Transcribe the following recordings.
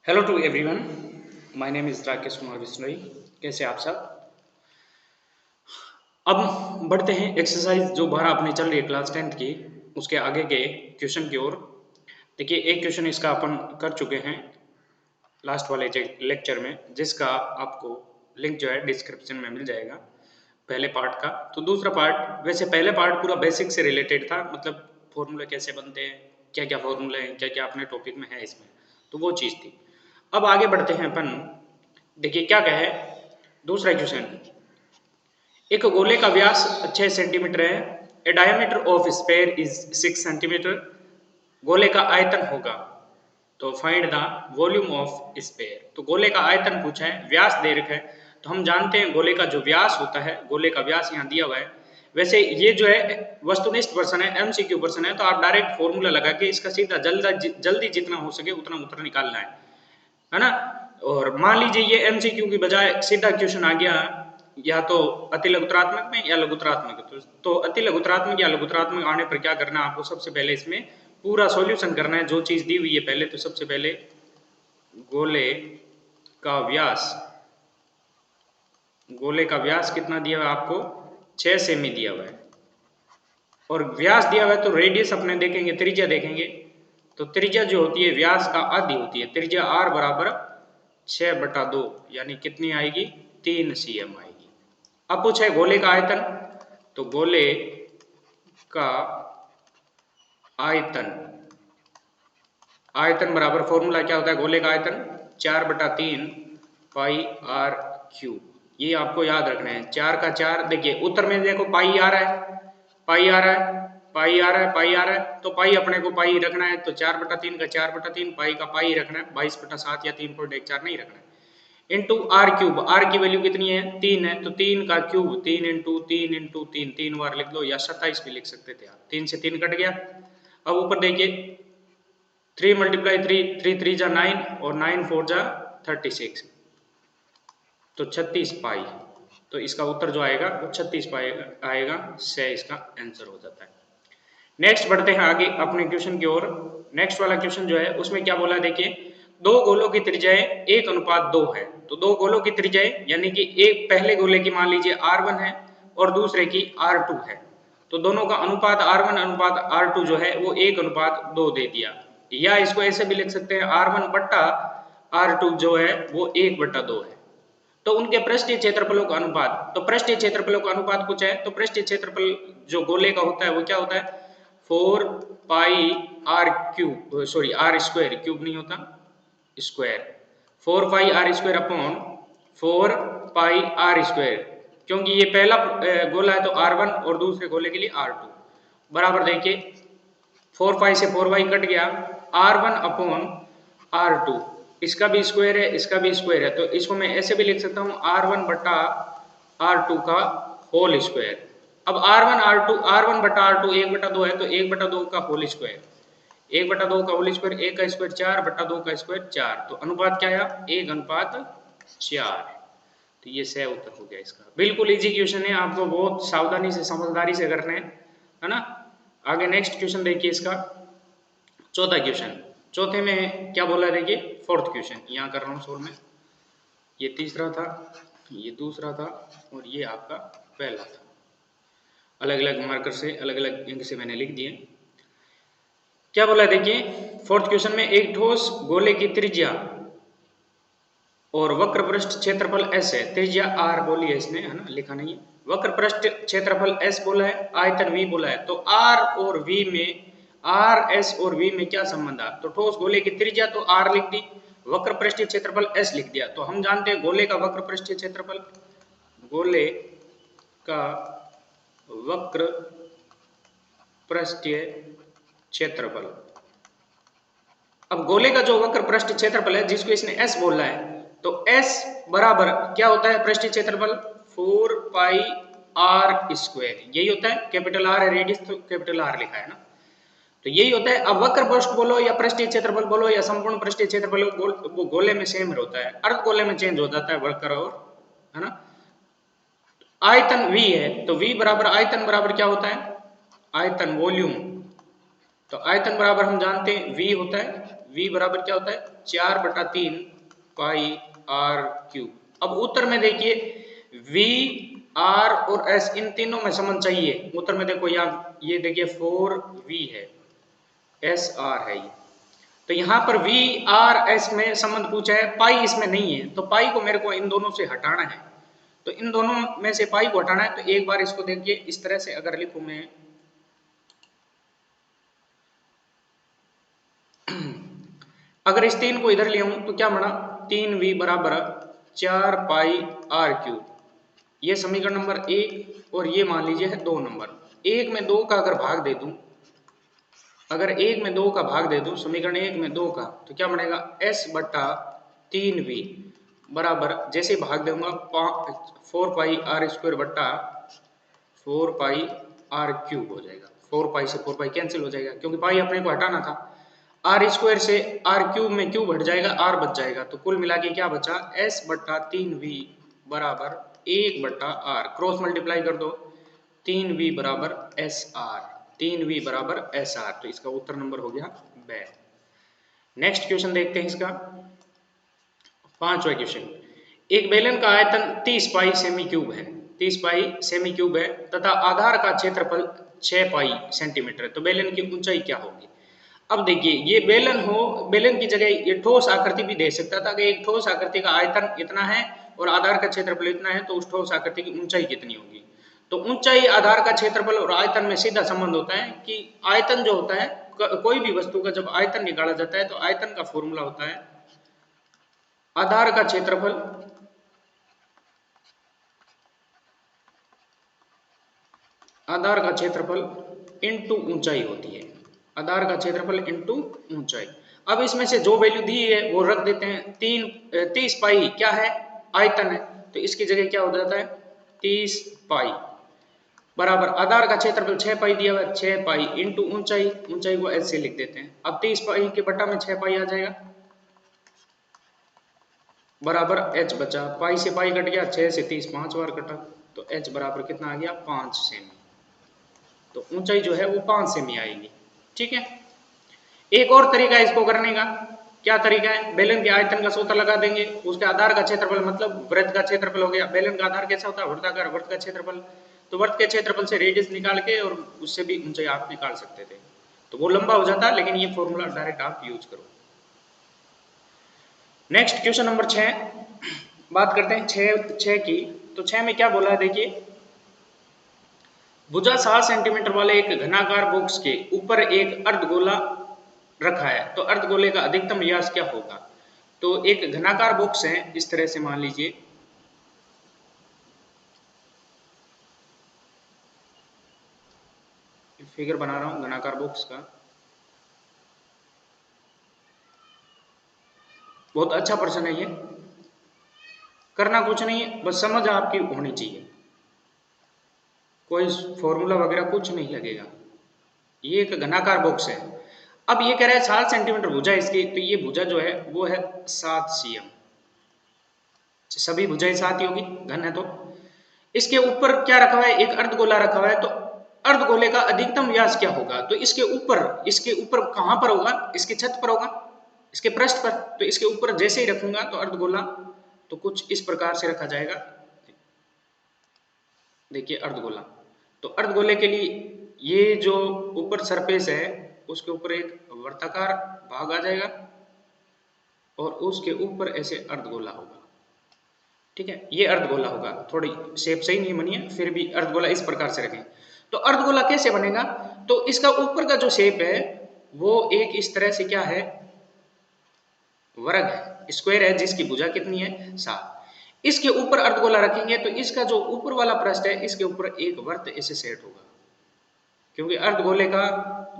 Hello to everyone, my name is Rakesh Kumar Bishnoi. कैसे आप सब? अब बढ़ते हैं एक्सरसाइज जो 12 अपनी चल रही है क्लास 10th की, उसके आगे के क्वेश्चन की ओर। देखिए, एक क्वेश्चन इसका अपन कर चुके हैं लास्ट वाले लेक्चर में, जिसका आपको लिंक जो है डिस्क्रिप्शन में मिल जाएगा पहले पार्ट का। तो दूसरा पार्ट, वैसे पहले पार्ट पूरा बेसिक से रिलेटेड था, मतलब फॉर्मूले कैसे बनते हैं, क्या क्या फॉर्मूले हैं, क्या क्या अपने टॉपिक में है इसमें, तो वो चीज़ थी। अब आगे बढ़ते हैं अपन। देखिए क्या कहे दूसरा क्वेश्चन। एक गोले का व्यास 6 सेंटीमीटर है। ए diameter of sphere is 6 centimetre. गोले का आयतन होगा, तो find the volume of sphere. तो गोले का आयतन पूछा है, व्यास दे रखा है। तो हम जानते हैं गोले का जो व्यास होता है, गोले का व्यास यहाँ दिया हुआ है। वैसे ये जो है वस्तुनिष्ठ प्रश्न है, एमसीक्यू प्रश्न है, तो आप डायरेक्ट फॉर्मूला लगा के इसका सीधा जल्दी जितना हो सके उतना उत्तर निकालना है ना। और मान लीजिए ये एमसीक्यू की बजाय सीधा क्वेश्चन आ गया या तो अति लघुत्रात्मक में या लघुत्रात्मक, तो अति लघुत्रात्मक या लघुत्रात्मक आने पर क्या करना है आपको, सबसे पहले इसमें पूरा सॉल्यूशन करना है। जो चीज दी हुई है पहले, तो सबसे पहले गोले का व्यास, गोले का व्यास कितना दिया हुआ है आपको, 6 सेमी दिया हुआ है। और व्यास दिया हुआ है तो रेडियस अपने देखेंगे, त्रिज्या देखेंगे। तो त्रिज्या जो होती है व्यास का आधी होती है। त्रिज्या r बराबर 6/2 यानी कितनी आएगी, 3 cm आएगी। अब पूछा है गोले का आयतन, तो गोले का आयतन, आयतन बराबर फॉर्मूला क्या होता है गोले का आयतन, 4/3 पाई आर क्यूब। ये आपको याद रखना है, 4 का 4। देखिए उत्तर में देखो पाई आ रहा है, पाई आ रहा है, पाई आ रहा है, पाई आ रहा है, तो पाई अपने को पाई रखना है। तो 4/3 का 4/3, पाई का पाई रखना है, 22/7 या 3.14 नहीं रखना है। इंटू आर क्यूब, आर की वैल्यू कितनी है, 3 है, तो 3 का क्यूब 3 इंटू 3 इंटू 3, 3 बार लिख दो, या 27 भी लिख सकते थे आप। 3 से 3 कट गया। अब ऊपर देखिए 3 मल्टीप्लाई 3, 3 3 जा 9 और 9 4 जा 36, तो 36 पाई। तो इसका उत्तर जो आएगा वो 36 पाई आएगा, से इसका आंसर हो जाता है। नेक्स्ट बढ़ते हैं आगे अपने क्वेश्चन की ओर। नेक्स्ट वाला क्वेश्चन जो है उसमें क्या बोला है, देखिए दो गोलों की त्रिज्याएं 1:2 है। तो दो गोलों की त्रिज्याएं यानी कि एक पहले गोले की मान लीजिए R1 है और दूसरे की R2 है। तो दोनों का अनुपात R1 अनुपात R2 जो है वो 1:2 दे दिया। या इसको ऐसे भी लिख सकते हैं, R1/R2 जो है वो 1/2 है। तो उनके पृष्ठीय क्षेत्रफलों का अनुपात, तो पृष्ठीय क्षेत्रफलों का अनुपात पूछा है, तो पृष्ठीय क्षेत्रफल जो गोले का होता है वो क्या होता है, 4 pi r cube, sorry r square, cube नहीं होता, square. 4 pi r square upon 4 pi r square, क्योंकि ये पहला गोला है तो R1 और दूसरे गोले के लिए R2 बराबर। देखिए 4 पाई से 4 पाई कट गया, R1 अपॉन R2, इसका भी स्क्वायर है, इसका भी स्क्वायर है, तो इसको मैं ऐसे भी लिख सकता हूँ R1/R2 का होल स्क्वायर। अब R1/R2 1/2 है, तो 1/2 का होल स्क्वायर, 1/2 का होल स्क्वायर, 1 का स्क्वायर 4/2 का स्क्वायर 4, तो अनुपात क्या आया, 1:4। तो ये सही उत्तर हो गया इसका। बिल्कुल इजी क्वेश्चन है, आपको बहुत सावधानी से समझदारी से करने हैं, है ना। आगे नेक्स्ट क्वेश्चन देखिए इसका, चौथा क्वेश्चन। चौथे में क्या बोला है देखिए, फोर्थ क्वेश्चन यहाँ कर रहा हूँ सोल्व में। ये तीसरा था, ये दूसरा था, और ये आपका पहला था। अलग अलग मार्कर से, अलग अलग इंक से मैंने लिख दिए। क्या बोला है देखिए, फोर्थ क्वेश्चन में एक ठोस गोले की त्रिज्या और वक्र पृष्ठ क्षेत्रफल S है। त्रिज्या R बोली है इसने, है ना, लिखा नहीं है। वक्र पृष्ठ क्षेत्रफल S बोला है, आयतन V बोला है। तो R और V में, R S और V में क्या संबंध है, तो ठोस गोले की त्रिज्या तो R लिख दी, वक्र पृष्ठीय क्षेत्रफल S लिख दिया। तो हम जानते हैं गोले का वक्र पृष्ठीय क्षेत्रफल, गोले का वक्र पृष्ठीय क्षेत्रफल। अब गोले का जो वक्र पृष्ठ क्षेत्रफल है जिसको इसने S बोला है, तो S बराबर क्या होता है पृष्ठीय क्षेत्रफल, 4 पाई आर स्क्वायर, यही होता है। कैपिटल R है रेडियस, तो कैपिटल R लिखा है ना, तो यही होता है। अब वक्र पृष्ठ बोलो या पृष्ठीय क्षेत्रफल बोलो या संपूर्ण पृष्ठीय क्षेत्रफल, वो गोले में सेम होता है, अर्ध गोले में चेंज हो जाता है वक्र, और है ना। आयतन V है, तो V बराबर आयतन बराबर क्या होता है, आयतन वॉल्यूम। तो आयतन बराबर हम जानते हैं V होता है v बराबर क्या होता है 4/3 पाई आर क्यूब। अब उत्तर में देखिए v r और s इन तीनों में संबंध चाहिए। उत्तर में देखो यहाँ ये देखिए 4v है, s r है ये, तो यहाँ पर v r s में संबंध पूछा है, पाई इसमें नहीं है, तो पाई को मेरे को इन दोनों से हटाना है। तो इन दोनों में से पाई को हटाना है, तो एक बार इसको देखिए इस तरह से अगर लिखूं मैं अगर इस 3 को इधर ले आऊं तो क्या बना 3v बराबर 4 पाई आर क्यूब। ये समीकरण नंबर 1 और ये मान लीजिए है 2 नंबर। 1 में 2 का अगर भाग दे दूं, अगर 1 में 2 का भाग दे दूं समीकरण 1 में 2 का, तो क्या बनेगा s बटा 3v बराबर जैसे भाग दूंगा 4 पाई आर स्क्वायर बटा 4 पाई आर क्यूब हो जाएगा। 4 पाई से 4 पाई कैंसिल हो जाएगा क्योंकि पाई अपने को हटाना था। आर स्क्वायर से आर क्यूब में क्यूब हट जाएगा, आर बच जाएगा, तो कुल मिला के क्या बचा s बटा 3v बराबर 1 बटा आर, क्रॉस मल्टीप्लाई कर दो 3v बराबर एस आर, 3v बराबर एस आर, तो इसका उत्तर नंबर हो गया ब। नेक्स्ट क्वेश्चन देखते हैं इसका 5वां क्वेश्चन। एक बेलन का आयतन 30 पाई सेमी क्यूब है, 30 पाई सेमी क्यूब है तथा आधार का क्षेत्रफल 6 पाई सेंटीमीटर है, तो बेलन की ऊंचाई क्या होगी। अब देखिए ये बेलन हो, बेलन की जगह ये ठोस आकृति भी दे सकता था कि एक ठोस आकृति का आयतन इतना है और आधार का क्षेत्रफल इतना है, तो उस ठोस आकृति की ऊंचाई कितनी होगी। तो ऊंचाई आधार का क्षेत्रफल और आयतन में सीधा संबंध होता है कि आयतन जो होता है कोई भी वस्तु का जब आयतन निकाला जाता है तो आयतन का फॉर्मूला होता है आधार का क्षेत्रफल इनटू ऊंचाई होती है, आधार का क्षेत्रफल इनटू ऊंचाई। अब इसमें से जो वैल्यू दी है वो रख देते हैं। 30 पाई क्या है आयतन है, तो इसकी जगह क्या हो जाता है 30 पाई बराबर आधार का क्षेत्रफल 6 पाई दिया हुआ है, 6 पाई इंटू ऊंचाई, ऊंचाई को ऐसे लिख देते हैं। अब 30 पाई के बटा में 6 पाई आ जाएगा बराबर h बचा, पाई से पाई कट गया, 6 से 30 5 बार कटा, तो h बराबर कितना आ गया 5 सेमी, तो ऊंचाई जो है वो 5 सेमी आएगी। ठीक है, एक और तरीका है इसको करने का, क्या तरीका है, बेलन के आयतन का सूत्र लगा देंगे, उसके आधार का क्षेत्रफल मतलब वृत्त का क्षेत्रफल हो गया। बेलन का आधार कैसा होता है वृत्ताकार, वृत्त का क्षेत्रफल, तो वृत्त के क्षेत्रफल से रेडियस निकाल के और उससे भी ऊंचाई आप निकाल सकते थे, तो वो लंबा हो जाता, लेकिन ये फॉर्मूला डायरेक्ट आप यूज करो। नेक्स्ट क्वेश्चन नंबर 6 बात करते हैं 6 की। तो 6 में क्या बोला है देखिए, भुजा 7 सेंटीमीटर वाले एक घनाकार बॉक्स के ऊपर एक अर्धगोला रखा है, तो अर्धगोले का अधिकतम व्यास क्या होगा। तो एक घनाकार बॉक्स है, इस तरह से मान लीजिए, फिगर बना रहा हूं घनाकार बॉक्स का, बहुत अच्छा प्रश्न है ये, करना कुछ नहीं है, बस समझ आपकी होनी चाहिए, कोई फॉर्मूला वगैरह कुछ नहीं लगेगा। ये एक घनाकार बॉक्स है, अब ये कह रहा है 7 सेंटीमीटर भुजा इसकी, तो ये भुजा जो है वो है 7 cm, सभी भुजाएं 7 ही होगी, घन है तो। इसके ऊपर क्या रखा हुआ है, एक अर्धगोला रखा हुआ है, तो अर्धगोले का अधिकतम व्यास क्या होगा। तो इसके ऊपर कहां पर होगा, इसकी छत पर होगा, इसके पृष्ठ पर, तो इसके ऊपर जैसे ही रखूंगा तो अर्धगोला तो कुछ इस प्रकार से रखा जाएगा। देखिए अर्धगोला, तो अर्धगोले के लिए ये जो ऊपर सरफेस है उसके ऊपर एक वर्ताकार भाग आ जाएगा और उसके ऊपर ऐसे अर्धगोला होगा। ठीक है, ये अर्धगोला होगा, थोड़ी शेप सही नहीं बनी है, फिर भी अर्धगोला इस प्रकार से रखें। तो अर्धगोला कैसे बनेगा, तो इसका ऊपर का जो शेप है वो एक इस तरह से क्या है, वर्ग है, स्क्वायर है, जिसकी भुजा कितनी है 7। इसके ऊपर अर्धगोला रखेंगे तो इसका जो ऊपर वाला पृष्ठ है इसके ऊपर एक वर्त ऐसे सेट होगा, क्योंकि अर्धगोले का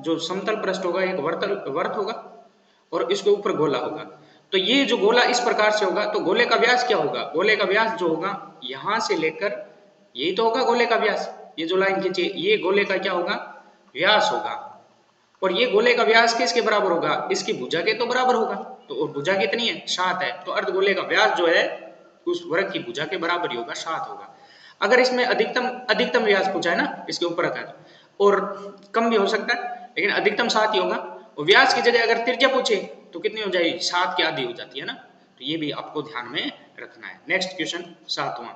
जो समतल पृष्ठ होगा एक वर्त होगा और इसके ऊपर गोला होगा। तो ये जो गोला इस प्रकार से होगा, तो गोले का व्यास क्या होगा, गोले का व्यास जो होगा यहां से लेकर यही तो होगा गोले का व्यास, ये जो लाइन खींची ये गोले का क्या होगा व्यास होगा, और ये गोले का व्यास किसके बराबर होगा, इसकी भुजा के तो बराबर होगा, तो और भुजा कितनी है 7 है, तो अर्धगोले का व्यास जो है उस वर्ग की भुजा के बराबर ही होगा, 7 होगा। अगर इसमें अधिकतम व्यास पूछा है ना, इसके ऊपर रखा है, और कम भी हो सकता है लेकिन अधिकतम 7 ही होगा, और व्यास की जगह अगर त्रिज्या पूछे तो कितनी हो जाएगी, 7 की आधी हो जाती है ना, तो ये भी आपको ध्यान में रखना है। नेक्स्ट क्वेश्चन 7वां,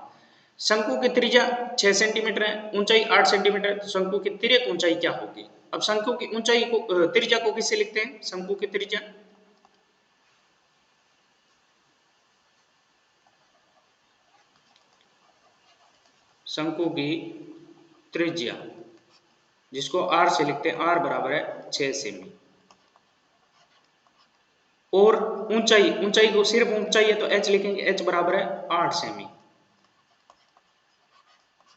शंकु की त्रिज्या 6 सेंटीमीटर है, ऊंचाई 8 सेंटीमीटर है, तो शंकु की तिर्यक ऊंचाई क्या होगी। अब शंकु की ऊंचाई को त्रिज्या को किससे लिखते हैं, शंकु की त्रिज्या, शंकु की त्रिज्या जिसको r से लिखते हैं, r बराबर है 6 सेमी, और ऊंचाई, ऊंचाई को सिर्फ ऊंचाई है तो h लिखेंगे, h बराबर है 8 सेमी।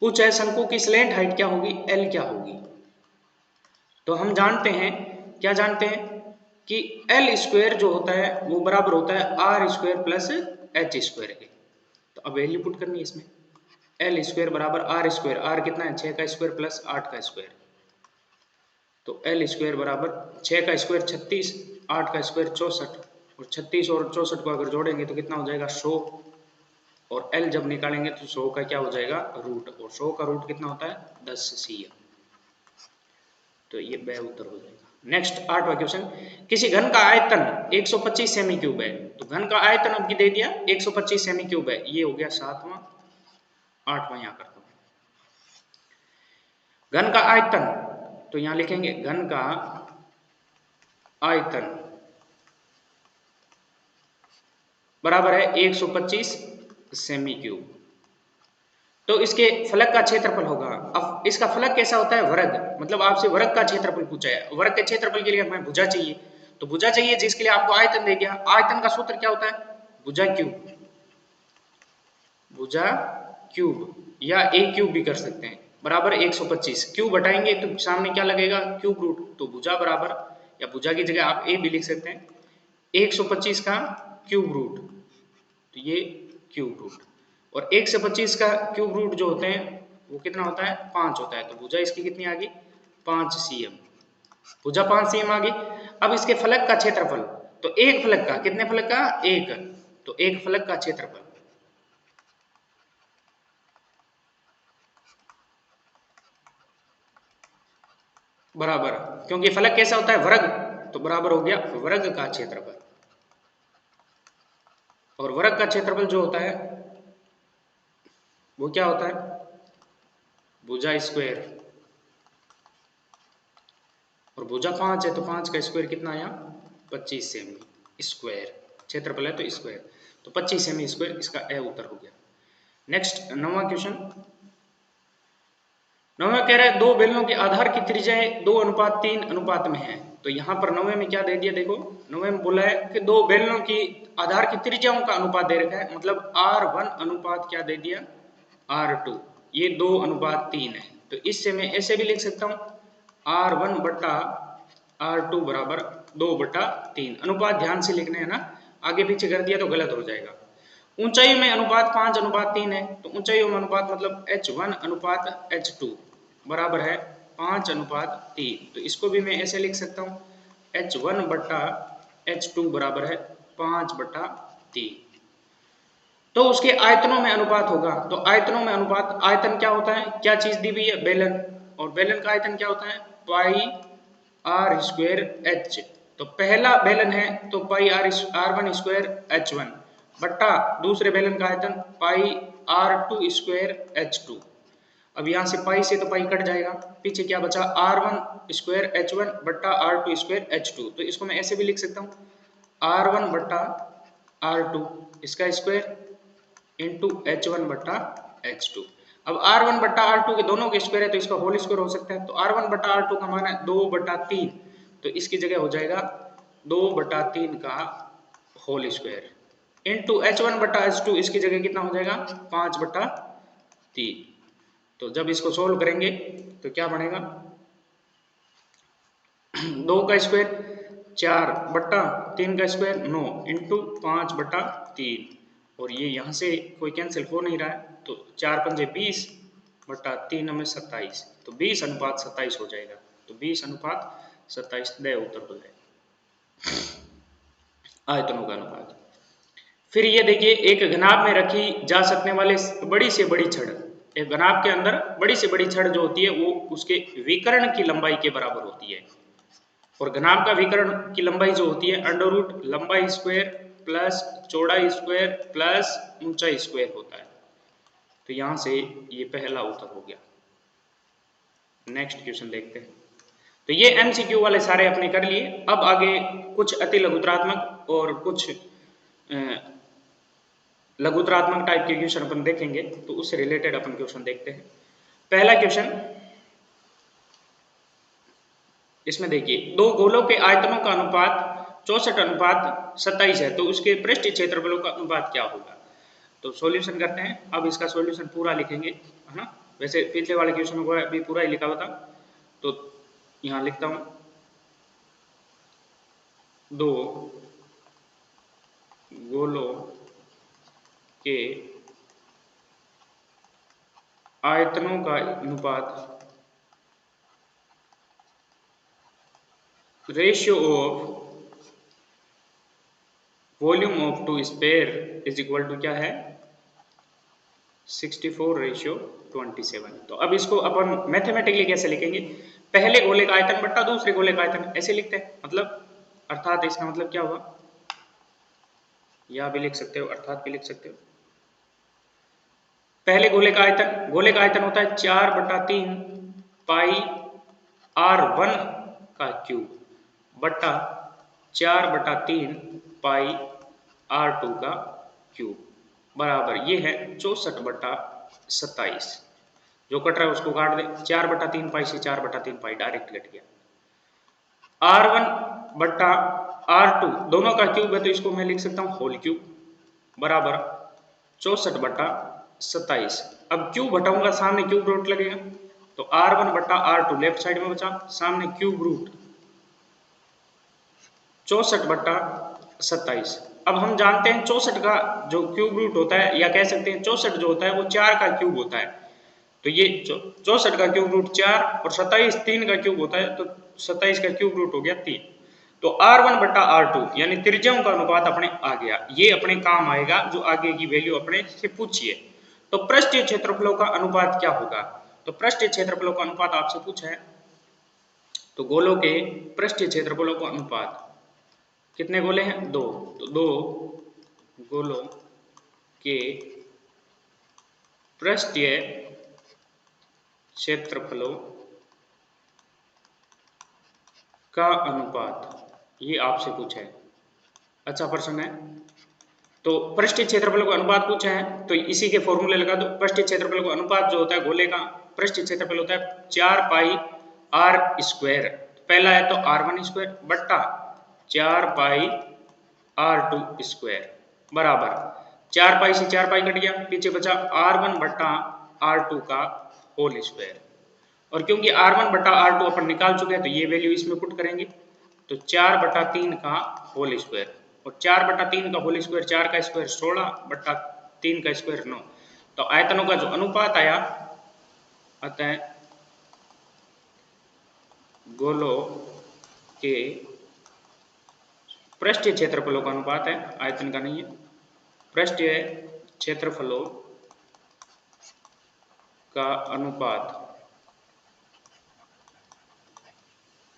पूछा है शंकु की स्लैंट हाइट क्या होगी, l क्या होगी। तो हम जानते हैं, क्या जानते हैं कि l स्क्वायर जो होता है वो बराबर होता है r square plus h square के। तो अब वैल्यू पुट करनी है इसमें, l स्क्वायर बराबर r स्क्वायर, r कितना है 6 का स्क्वायर प्लस 8 का स्क्वायर, तो l स्क्वायर बराबर 6 का स्क्वायर 36, 8 का स्क्वायर 64, और 36 और 64 को अगर जोड़ेंगे तो कितना हो जाएगा 100, और l जब निकालेंगे तो 100 का क्या हो जाएगा रूट, और 100 का रूट कितना होता है 10 cm, तो ये ब उत्तर हो जाएगा। नेक्स्ट 8वां क्वेश्चन, किसी घन का आयतन 125 सेमी क्यूब है, तो घन का आयतन अब दे दिया 125 सेमी क्यूब है, ये हो गया 7वां। 8वां यहां करता हूं, घन का आयतन, तो यहां लिखेंगे घन का आयतन बराबर है 125 सेमी क्यूब, तो इसके फलक का क्षेत्रफल होगा। अब इसका फलक कैसा होता है, वर्ग, मतलब आपसे वर्ग का क्षेत्रफल पूछा है, वर्ग के क्षेत्रफल के लिए हमें भुजा चाहिए, तो भुजा चाहिए जिसके लिए आपको आयतन दे दिया, आयतन का सूत्र क्या होता है, भुजा क्यूब, भुजा क्यूब या ए क्यूब भी कर सकते हैं, बराबर 125, क्यूब हटाएंगे तो सामने क्या लगेगा क्यूब रूट, तो भुजा बराबर, या भुजा की जगह आप ए भी लिख सकते हैं 125 का क्यूब रूट, तो ये क्यूब रूट, और 1 से 25 का क्यूब रूट जो होते हैं वो कितना होता है 5 होता है, तो भुजा इसकी कितनी आ गई 5 cm, भुजा 5 cm आ गई। अब इसके फलक का क्षेत्रफल, तो एक फलक का, कितने फलक का एक, तो एक फलक का क्षेत्रफल बराबर, क्योंकि फलक कैसा होता है वर्ग, तो बराबर हो गया वर्ग का क्षेत्रफल, और वर्ग का क्षेत्रफल जो होता है वो क्या होता है भुजा स्क्वायर, और भुजा 5 है तो 5 का स्क्वायर कितना आया 25 सेमी स्क्वायर, क्षेत्रफल है तो स्क्वायर, तो 25 सेमी स्क्वायर इसका ए उत्तर हो गया। नेक्स्ट 9वां क्वेश्चन, 9वां कह रहा है दो बेलनों के आधार की त्रिज्याएं 2:3 अनुपात में है, तो यहाँ पर 9वें में क्या दे दिया, देखो 9वें में बोला है कि दो बेलनों की आधार की त्रिज्याओं का अनुपात दे रखा है, मतलब R1 अनुपात क्या दे दिया R2, ये 2:3 है, तो इससे मैं ऐसे भी लिख सकता हूँ R1 बटा R2 बराबर 2/3, अनुपात ध्यान से लिखने हैं ना, आगे पीछे कर दिया तो गलत हो जाएगा। ऊंचाई में अनुपात 5:3 है, तो ऊंचाइयों में अनुपात मतलब H1 अनुपात H2 बराबर है 5:3, तो इसको भी मैं ऐसे लिख सकता हूँ H1 बटा H2 बराबर है 5/3, तो उसके आयतनों में अनुपात होगा, तो आयतनों में अनुपात, आयतन क्या होता है, क्या चीज दी हुई है बेलन, और बेलन का आयतन क्या होता है पाई आर स्क्वायर एच, तो पहला बेलन है तो पाई R1 स्क्वायर H1 बट्टा दूसरे बेलन का आयतन पाई R2 स्क्वायर H2। अब यहाँ से पाई से तो पाई कट जाएगा, पीछे क्या बचा R1 स्क्वायर H1 बट्टा R2 स्क्वायर H2, तो इसको मैं ऐसे भी लिख सकता हूँ R1 बट्टा R2 इसका स्क्वायर इंटू H1 बट्टा H2। अब R1 बट्टा R2 के दोनों के स्क्वायर है तो इसका होल स्क्वायर हो सकता है, तो R1 बट्टा R2 का मान है 2/3, तो इसकी जगह हो जाएगा 2/3 का होल स्क्वायर इंटू H1 बट्टा H2, इसकी जगह कितना हो जाएगा 5/3, तो जब इसको सोल्व करेंगे तो क्या बनेगा 2 का स्क्वायर 4/3 का स्क्वायर 9 इंटू 5/3, और ये यहाँ से कोई कैंसिल हो नहीं रहा है, तो 4 पंजे 20/3 में 27, तो 20:27 हो जाएगा, तो 20:27 दे उत्तर हो जाएगा आयतनों का अनुपात। फिर ये देखिए एक घनाभ में रखी जा सकने वाले बड़ी से बड़ी छड़, एक घनाभ के अंदर बड़ी से बड़ी छड़ जो होती है वो उसके विकर्ण की लंबाई के बराबर होती है, और घनाभ का विकर्ण की लंबाई जो होती है अंडर रूट लंबाई स्क्वायर प्लस चौड़ाई स्क्वायर प्लस ऊंचाई स्क्वायर होता है। तो यहां से ये पहला उत्तर हो गया। नेक्स्ट क्वेश्चन देखते हैं। तो ये एमसीक्यू वाले सारे अपने कर लिए। अब आगे कुछ अति लघुतरात्मक और कुछ लघुतरात्मक टाइप के क्वेश्चन अपन देखेंगे। तो उससे रिलेटेड अपन क्वेश्चन देखते हैं। पहला क्वेश्चन इसमें देखिए, दो गोलों के आयतनों का अनुपात 64:27 है, तो उसके पृष्ठीय क्षेत्रफलों का अनुपात क्या होगा। तो सॉल्यूशन करते हैं। अब इसका सॉल्यूशन पूरा लिखेंगे, है ना। वैसे पिछले वाले क्वेश्चन को अभी पूरा ही लिखा हुआ था, तो यहां लिखता हूं, दो गोलों के आयतनों का अनुपात ratio of volume of two sphere is equal to क्या है 64:27। तो अब इसको अपन मैथमेटिकली कैसे लिखेंगे, पहले गोले का आयतन बट्टा दूसरे गोले का आयतन, ऐसे लिखते हैं। मतलब अर्थात इसका मतलब क्या हुआ, या भी लिख सकते हो अर्थात भी लिख सकते हो। पहले गोले का आयतन होता है 4/3 पाई r1 का क्यूब बट्टा 4/3 पाई r2 का क्यूब बराबर ये है 64/27। जो कट रहा है उसको काट दे, 4/3 पाई से 4/3 पाई डायरेक्ट कट गया। r1 बट्टा r2 दोनों का क्यूब है, तो इसको मैं लिख सकता हूं होल क्यूब बराबर 64/27। अब क्यूब हटाऊंगा, सामने क्यूब रूट लगेगा, तो r1 बट्टा r2 लेफ्ट साइड में बचा, सामने क्यूब रूट 64/27। अब हम जानते हैं 64 का जो क्यूब रूट होता है, या कह सकते हैं 64 जो होता है वो 4 का क्यूब होता है। तो ये 64 का क्यूब रूट 4 और 27 3 का क्यूब होता है, तो 27 का क्यूब रूट हो गया 3। तो r1 बट्टा r2 यानी त्रिज्याओं का अनुपात अपने आ गया। ये अपने काम आएगा जो आगे की वैल्यू अपने से पूछिए। तो पृष्ठीय क्षेत्रफलों का अनुपात क्या होगा। तो पृष्ठीय क्षेत्रफलों का अनुपात आपसे पूछा है, तो गोलों के पृष्ठीय क्षेत्रफलों का अनुपात, कितने गोले हैं, दो, तो दो गोलों के पृष्ठीय क्षेत्रफलों का अनुपात, ये आपसे पूछा है। अच्छा प्रश्न है। तो पृष्ठीय क्षेत्रफलों का अनुपात पूछा है, तो इसी के फॉर्मूले लगा दो। पृष्ठीय क्षेत्रफलों का अनुपात जो होता है गोले का पृष्ठीय क्षेत्रफल होता है 4 पाई r स्क्वायर, पहला है तो r1 स्क्वायर बट्टा 4 पाई r2 स्क्वायर बराबर 4 पाई से 4 पाई कट गया, पीछे बचा r1 बट्टा r2 का होल स्क्वायर। और क्योंकि r1 बट्टा r2 अपन निकाल चुके हैं, तो ये वैल्यू इसमें पुट करेंगे, तो 4/3 का होल स्क्वायर, और 4/3 का होल स्क्वायर 4 का स्क्वायर 16/3 का स्क्वायर 9। तो आयतनों का जो अनुपात आया, अतः गोलों के पृष्ठीय क्षेत्रफलों का अनुपात है, आयतन का नहीं है, पृष्ठीय क्षेत्रफलों का अनुपात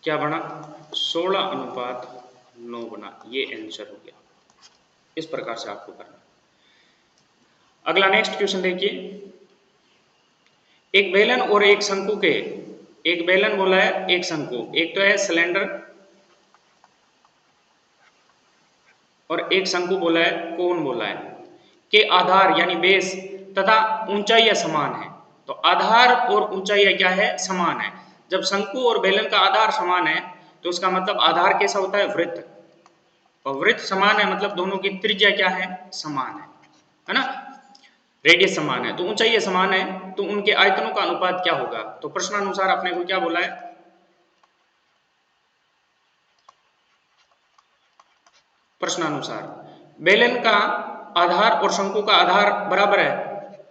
क्या बना 16:9 बना। ये आंसर हो गया। इस प्रकार से आपको करना। अगला नेक्स्ट क्वेश्चन देखिए, एक बेलन और एक शंकु के, एक बेलन बोला है एक शंकु, एक तो है सिलेंडर और एक शंकु बोला है कोन बोला है, के आधार यानी बेस तथा ऊंचाइयां समान है। तो आधार और ऊंचाइयां क्या है, समान है। जब शंकु और बेलन का आधार समान है, तो उसका मतलब आधार कैसा होता है, वृत्त, और वृत्त समान है मतलब दोनों की त्रिज्या क्या है, समान है ना, रेडियस समान है, तो ऊंचाइयां समान है, तो उनके आयतनों का अनुपात क्या होगा। तो प्रश्नानुसार अपने को क्या बोला है, प्रश्नानुसार बेलन का आधार और शंकु का आधार बराबर है,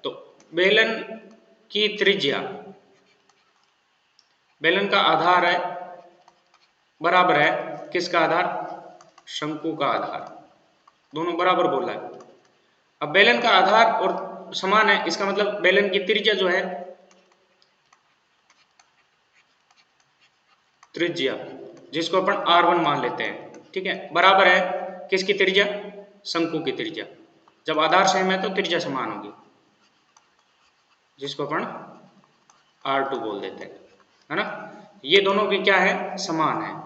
तो बेलन की त्रिज्या, बेलन का आधार है बराबर है किसका आधार, शंकु का आधार, दोनों बराबर बोला है। अब बेलन का आधार और समान है, इसका मतलब बेलन की त्रिज्या जो है, त्रिज्या जिसको अपन R1 मान लेते हैं, ठीक है, बराबर है किसकी त्रिज्या, शंकु की त्रिज्या। जब आधार सेम है तो त्रिज्या समान होगी, जिसको अपन R2 बोल देते हैं, है ना। ये दोनों की क्या है, समान है।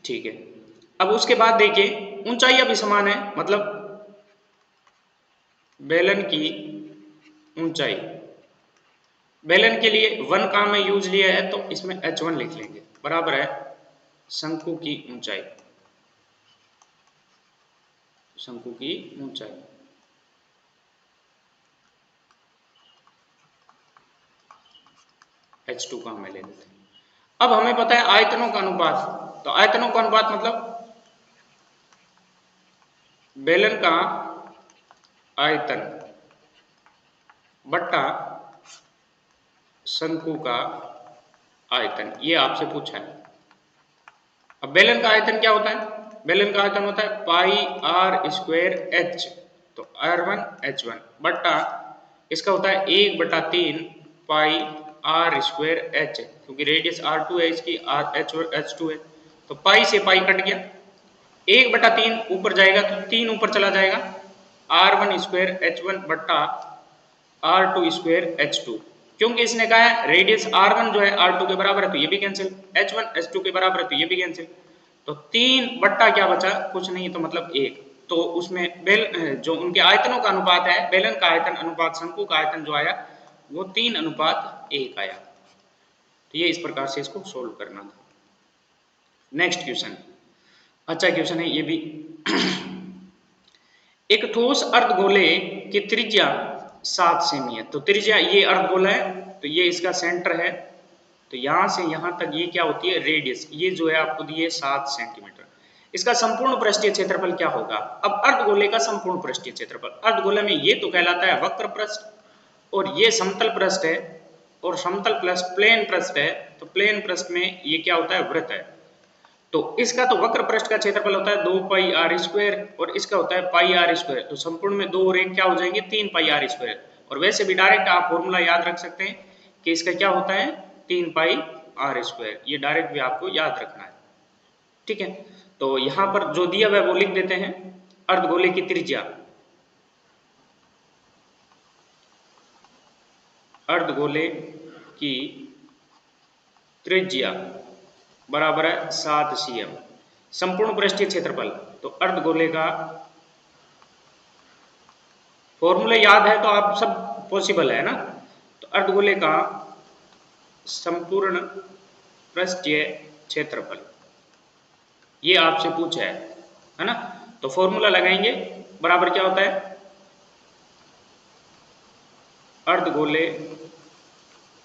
ठीक है, अब उसके बाद देखिए ऊंचाइयां भी समान है, मतलब बेलन की ऊंचाई, बेलन के लिए 1 का में यूज लिया है तो इसमें h1 लिख लेंगे, बराबर है शंकु की ऊंचाई, शंकु की ऊंचाई। h2 का हमें ले लेते हैं। अब हमें पता है आयतनों का अनुपात, तो आयतनों का अनुपात मतलब बेलन का आयतन बट्टा शंकु का आयतन, ये आपसे पूछा है। अब बेलन का आयतन क्या होता है, बेलन का आयतन होता है पाई आर स्क्वायर एच, तो R1 H1 बट्टा इसका होता है 1/3 पाई आर स्क्वायर एच, क्योंकि रेडियस R2 है, इसकी H2 है, तो पाई से पाई कट गया, 1/3 ऊपर जाएगा तो 3 ऊपर चला जाएगा, R1 स्क्वायर H1 बट्टा R2 स्क्वायर H2, क्योंकि इसने कहा है रेडियस R1 जो है R2 के बराबर है तो ये भी कैंसिल, H1 H2 के बराबर है तो ये भी कैंसिल, तो 3 बट्टा क्या बचा, कुछ नहीं, तो मतलब 1, तो उसमें जो उनके आयतनों का अनुपात है, बेलन का आयतन अनुपात शंकु का आयतन जो आया वो 3:1 आया। तो ये इस प्रकार से इसको सोल्व करना था। नेक्स्ट क्वेश्चन, अच्छा क्वेश्चन है ये भी। एक ठोस अर्धगोले की त्रिज्या 7 सेमी है, तो त्रिज्या ये अर्धगोला है तो ये इसका सेंटर है, तो यहां से यहां तक ये क्या होती है रेडियस, ये जो है आपको दिए 7 सेंटीमीटर। इसका संपूर्ण पृष्ठीय क्षेत्रफल क्या होगा। अब अर्धगोले का संपूर्ण पृष्ठीय क्षेत्रफल, अर्धगोले में ये तो कहलाता है वक्र पृष्ठ, और ये समतल पृष्ठ है, और समतल पृष्ठ प्लेन पृष्ठ है, तो प्लेन पृष्ठ में ये क्या होता है, वृत्त है। तो इसका तो वक्र पृष्ठ का क्षेत्रफल होता है 2 पाई आर स्क्वायर, और इसका होता है पाई आर स्क्वायर, तो संपूर्ण में 2 और 1 क्या हो जाएंगे, 3 पाई आर स्क्वायर। और वैसे भी डायरेक्ट आप फॉर्मूला याद रख सकते हैं कि इसका क्या होता है 3 पाई आर स्क्वायर, ये डायरेक्ट भी आपको याद रखना है, ठीक है। तो यहां पर जो दिया हुआ है वो लिख देते हैं, अर्धगोले की त्रिज्या, अर्धगोले की त्रिज्या बराबर है 7 cm, संपूर्ण पृष्ठीय क्षेत्रफल, तो अर्धगोले का फॉर्मूला याद है तो आप सब पॉसिबल है ना, तो अर्धगोले का संपूर्ण पृष्ठीय क्षेत्रफल ये आपसे पूछा है ना, तो फॉर्मूला लगाएंगे, बराबर क्या होता है अर्धगोले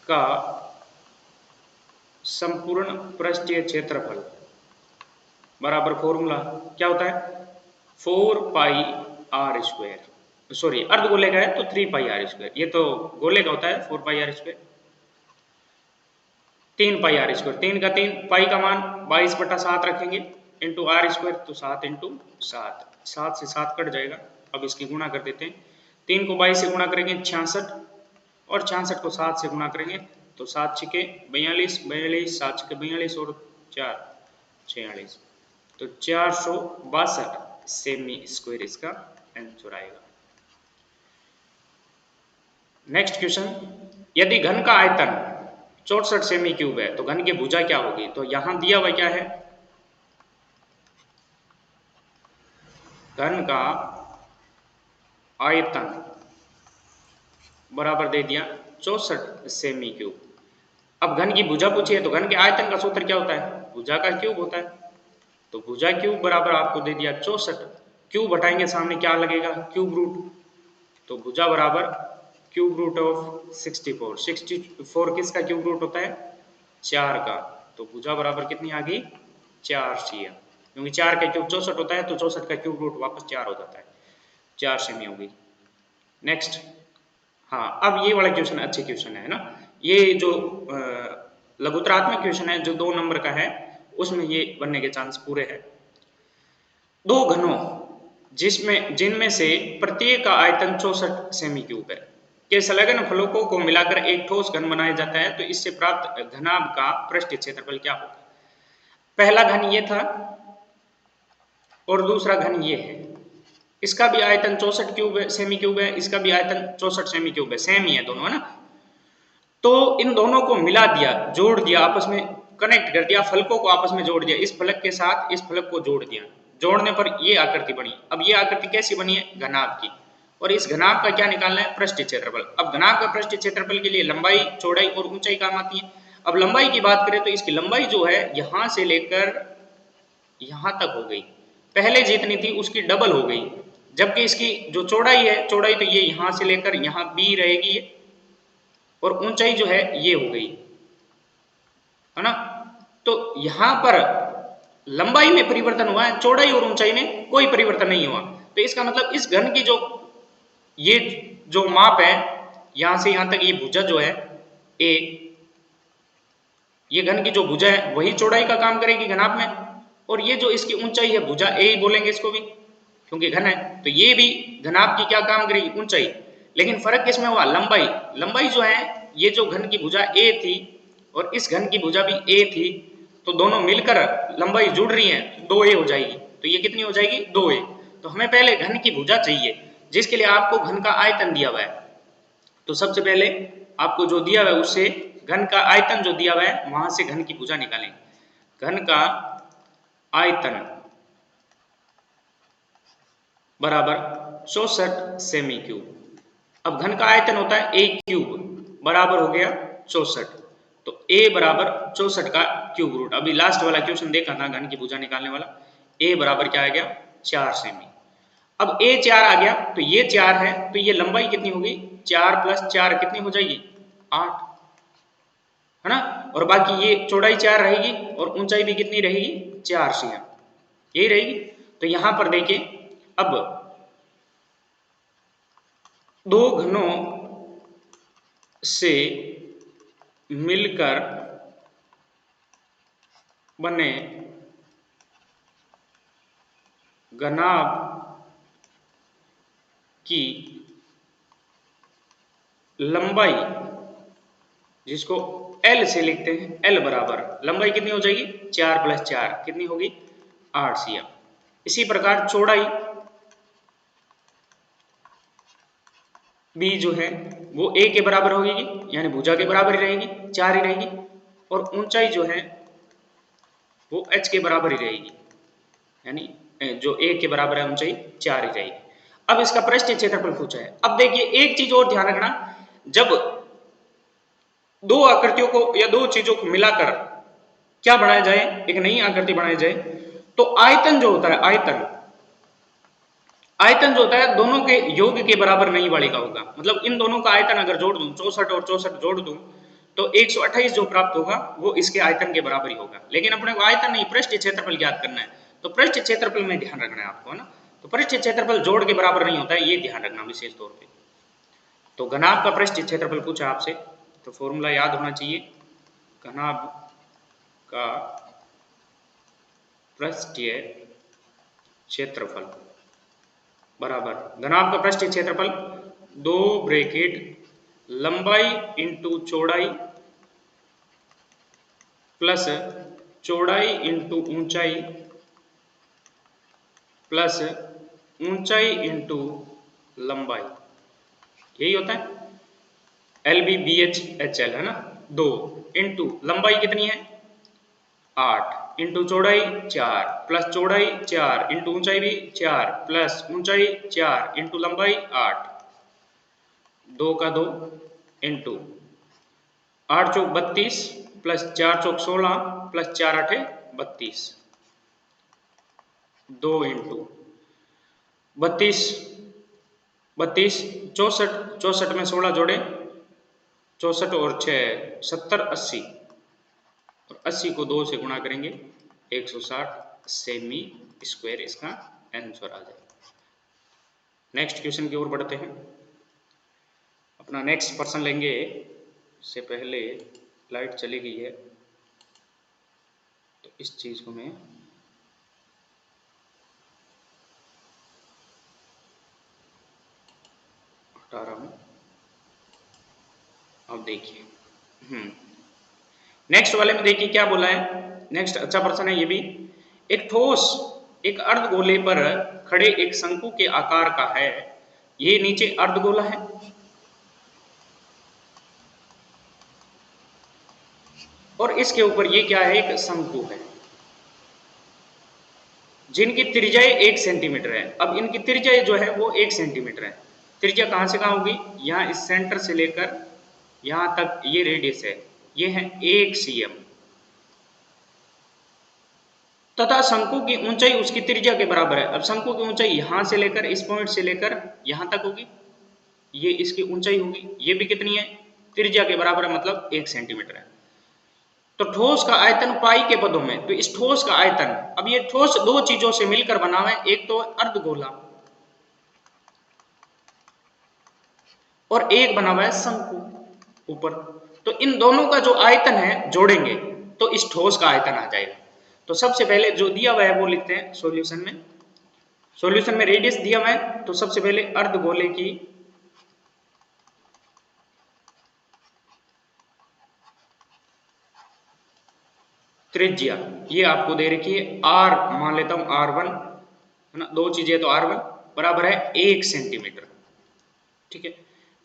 का संपूर्ण पृष्ठीय क्षेत्रफल बराबर फॉर्मूला क्या होता है 4 पाई आर स्क्वायर, सॉरी अर्धगोले का है तो 3 पाई आर स्क्वायर, ये तो गोले का होता है 4 pi r square, 3 pi r square, 3 का 3, पाई का मान 22/7 रखेंगे इंटू आर स्क्वायर, तो 7 इंटू 7, 7 से 7 कट जाएगा। अब इसकी गुणा कर देते हैं, 3 को 22 से गुणा करेंगे 66, और 66 को 7 से गुणा करेंगे तो 7 छिके 42, 42 7 छिके 42 और 4 46, तो 462 सेमी स्क्वायर इसका आंसर आएगा। नेक्स्ट क्वेश्चन, यदि घन का आयतन 64 सेमी क्यूब है तो घन की भुजा क्या होगी, तो यहां दिया हुआ क्या है, घन का आयतन बराबर दे दिया 64 सेमी क्यूब। अब घन की भुजा पूछी है तो घन के आयतन का सूत्र क्या होता है, भुजा का क्यूब होता है, तो भुजा क्यूब बराबर आपको दे दिया 64, क्यूब हटाएंगे सामने क्या लगेगा क्यूब रूट, तो भुजा बराबर क्यूब रूट ऑफ 64, 64 किसका क्यूब रूट होता है 4 का, तो भुजा बराबर कितनी आ गई 4 cm, क्योंकि 4 का क्यूब 64 होता है तो 64 का क्यूब रूट वापस 4 हो जाता है, 4 सेमी होगी। नेक्स्ट, हाँ अब ये वाला क्वेश्चन अच्छे क्वेश्चन है ना, ये जो लघुत्तरात्मक क्वेश्चन है जो 2 नंबर का है उसमें ये बनने के चांस पूरे हैं। 2 घनों जिनमें से प्रत्येक का आयतन 64 सेमी क्यूब है, के संलग्न फलकों को मिलाकर एक ठोस घन बनाया जाता है तो इससे प्राप्त घनाभ का पृष्ठ क्षेत्रफल क्या होगा। पहला घन ये था और दूसरा घन ये है, इसका भी आयतन 64 क्यूब है, सेमी क्यूब है, इसका भी आयतन 64 सेमी क्यूब है, सेम ही है दोनों, है ना। तो इन दोनों को मिला दिया, जोड़ दिया, आपस में कनेक्ट कर दिया, फलकों को आपस में जोड़ दिया, इस फलक के साथ इस फलक को जोड़ दिया, जोड़ने पर ये आकृति बनी। अब ये आकृति कैसी बनी है, घनाभ की, और इस घनाभ का क्या निकालना है, पृष्ठ क्षेत्रफल। अब घनाभ का पृष्ठ क्षेत्रफल के लिए लंबाई, चौड़ाई और ऊंचाई काम आती है। अब लंबाई की बात करें तो इसकी लंबाई जो है यहां से लेकर यहां तक हो गई, पहले जितनी थी उसकी डबल हो गई, जबकि इसकी जो चौड़ाई है, चौड़ाई तो ये यहां से लेकर यहां बी रहेगी और ऊंचाई जो है ये हो गई, है ना। तो यहां पर लंबाई में परिवर्तन हुआ है, चौड़ाई और ऊंचाई में कोई परिवर्तन नहीं हुआ। तो इसका मतलब इस घन की जो ये जो माप है यहां से यहां तक, ये भुजा जो है ए, ये घन की जो भुजा है वही चौड़ाई का काम करेगी घनाभ में, और ये जो इसकी ऊंचाई है भुजा ए ही बोलेंगे इसको भी क्योंकि घन है, तो ये भी घनाभ की क्या काम करेगी, ऊंचाई। लेकिन फर्क किसमें हुआ, लंबाई। लंबाई जो है ये जो घन की भुजा ए थी और इस घन की भुजा भी ए थी, तो दोनों मिलकर लंबाई जुड़ रही है, 2a हो जाएगी। तो ये कितनी हो जाएगी, 2a। तो हमें पहले घन की भुजा चाहिए जिसके लिए आपको घन का आयतन दिया हुआ है। तो सबसे पहले आपको जो दिया हुआ है उससे घन का आयतन जो दिया हुआ है वहां से घन की भुजा निकालें। घन का आयतन बराबर 64 सेमी क्यूब। अब घन का आयतन होता है a क्यूब, बराबर हो गया 64, तो a बराबर 64 का क्यूब रूट। अभी लास्ट वाला क्वेश्चन देखा था घन की भुजा निकालने वाला, a बराबर क्या आ गया, 4 सेमी। अब a 4 आ गया तो ये 4 है, तो ये लंबाई कितनी होगी, 4 + 4 कितनी हो जाएगी, 8, है ना। और बाकी ये चौड़ाई 4 रहेगी और ऊंचाई भी कितनी रहेगी, 4 cm, यही रहेगी। तो यहां पर देखिए, अब दो घनों से मिलकर बने घनाभ की लंबाई, जिसको L से लिखते हैं, L बराबर लंबाई कितनी हो जाएगी, 4 + 4 कितनी होगी, 8 cm। इसी प्रकार चौड़ाई भी जो है वो a के बराबर होगी, यानी भुजा के बराबर ही रहेगी, 4 ही रहेगी, और ऊंचाई जो है वो h के बराबर ही रहेगी, यानी जो a के बराबर है ऊंचाई 4 ही रहेगी। अब इसका पृष्ठीय क्षेत्रफल पूछा है। अब देखिए एक चीज और ध्यान रखना, जब दो आकृतियों को या दो चीजों को मिलाकर क्या बनाया जाए, एक नई आकृति बनाई जाए, तो आयतन जो होता है, आयतन जो होता है दोनों के योग के बराबर नहीं वाले का होगा। मतलब इन दोनों का आयतन अगर जोड़ दूं, 64 और 64 जोड़ दूं, तो 128 जो प्राप्त होगा वो इसके आयतन के बराबर ही होगा। लेकिन अपने को आयतन नहीं, पृष्ठ क्षेत्रफल ज्ञात करना है, तो पृष्ठ क्षेत्रफल में ध्यान रखना है आपको, है ना। तो पृष्ठ क्षेत्रफल जोड़ के बराबर नहीं होता है, ये ध्यान रखना विशेष तौर पर। तो घनाभ का पृष्ठ क्षेत्रफल पूछा आपसे, तो फॉर्मूला याद होना चाहिए, घनाभ का पृष्ठीय क्षेत्रफल बराबर घनाभ का पृष्ठीय क्षेत्रफल 2 ब्रैकेट लंबाई इंटू चौड़ाई प्लस चौड़ाई इंटू ऊंचाई प्लस ऊंचाई इंटू लंबाई, यही होता है LBBHHL, है ना। 2 इंटू लंबाई कितनी है, 8, इंटू चौड़ाई 4 प्लस चौड़ाई 4 इंटू ऊंचाई भी 4 प्लस ऊंचाई 4 इंटू लंबाई 8, 2 का 2 इंटू 8 चौक 32 प्लस 4 चौक 16 प्लस 4 8 32, 2 इंटू 32 32 64 64 में 16 जोड़े 64 और 6 70 80, और 80 को 2 से गुणा करेंगे 160 सेमी स्क्वायर इसका आंसर आ जाएगा। नेक्स्ट क्वेश्चन की ओर बढ़ते हैं। अपना नेक्स्ट पर्सन लेंगे, उससे पहले लाइट चली गई है तो इस चीज को मैं हटा रहा हूं। अब देखिए नेक्स्ट वाले में देखिए क्या बोला है। नेक्स्ट अच्छा प्रश्न है ये भी। एक ठोस एक अर्धगोले पर खड़े एक शंकु के आकार का है। ये नीचे अर्धगोला है और इसके ऊपर ये क्या है, एक शंकु है जिनकी त्रिज्या 1 सेंटीमीटर है। अब इनकी त्रिज्या जो है वो 1 सेंटीमीटर है। त्रिज्या कहां से कहां होगी, यहाँ इस सेंटर से लेकर यहां तक ये रेडियस है, ये है 1 cm तथा शंकु की ऊंचाई उसकी त्रिज्या के बराबर है। अब शंकु की ऊंचाई यहां से लेकर इस पॉइंट से लेकर यहां तक होगी, ये इसकी ऊंचाई होगी, ये भी कितनी है, त्रिज्या के बराबर है, मतलब 1 सेंटीमीटर है। तो ठोस का आयतन पाई के पदों में, तो इस ठोस का आयतन, अब ये ठोस दो चीजों से मिलकर बना हुआ है, एक तो अर्धगोला और एक बना हुआ है शंकु ऊपर। तो इन दोनों का जो आयतन है जोड़ेंगे तो इस ठोस का आयतन आ जाएगा। तो सबसे पहले जो दिया हुआ है वो लिखते हैं सॉल्यूशन में। सॉल्यूशन में रेडियस दिया हुआ है, तो सबसे पहले अर्धगोले की त्रिज्या ये आपको दे रखी है r, मान लेता हूं r1 है ना, दो चीजें तो r1 बराबर है 1 सेंटीमीटर। ठीक है,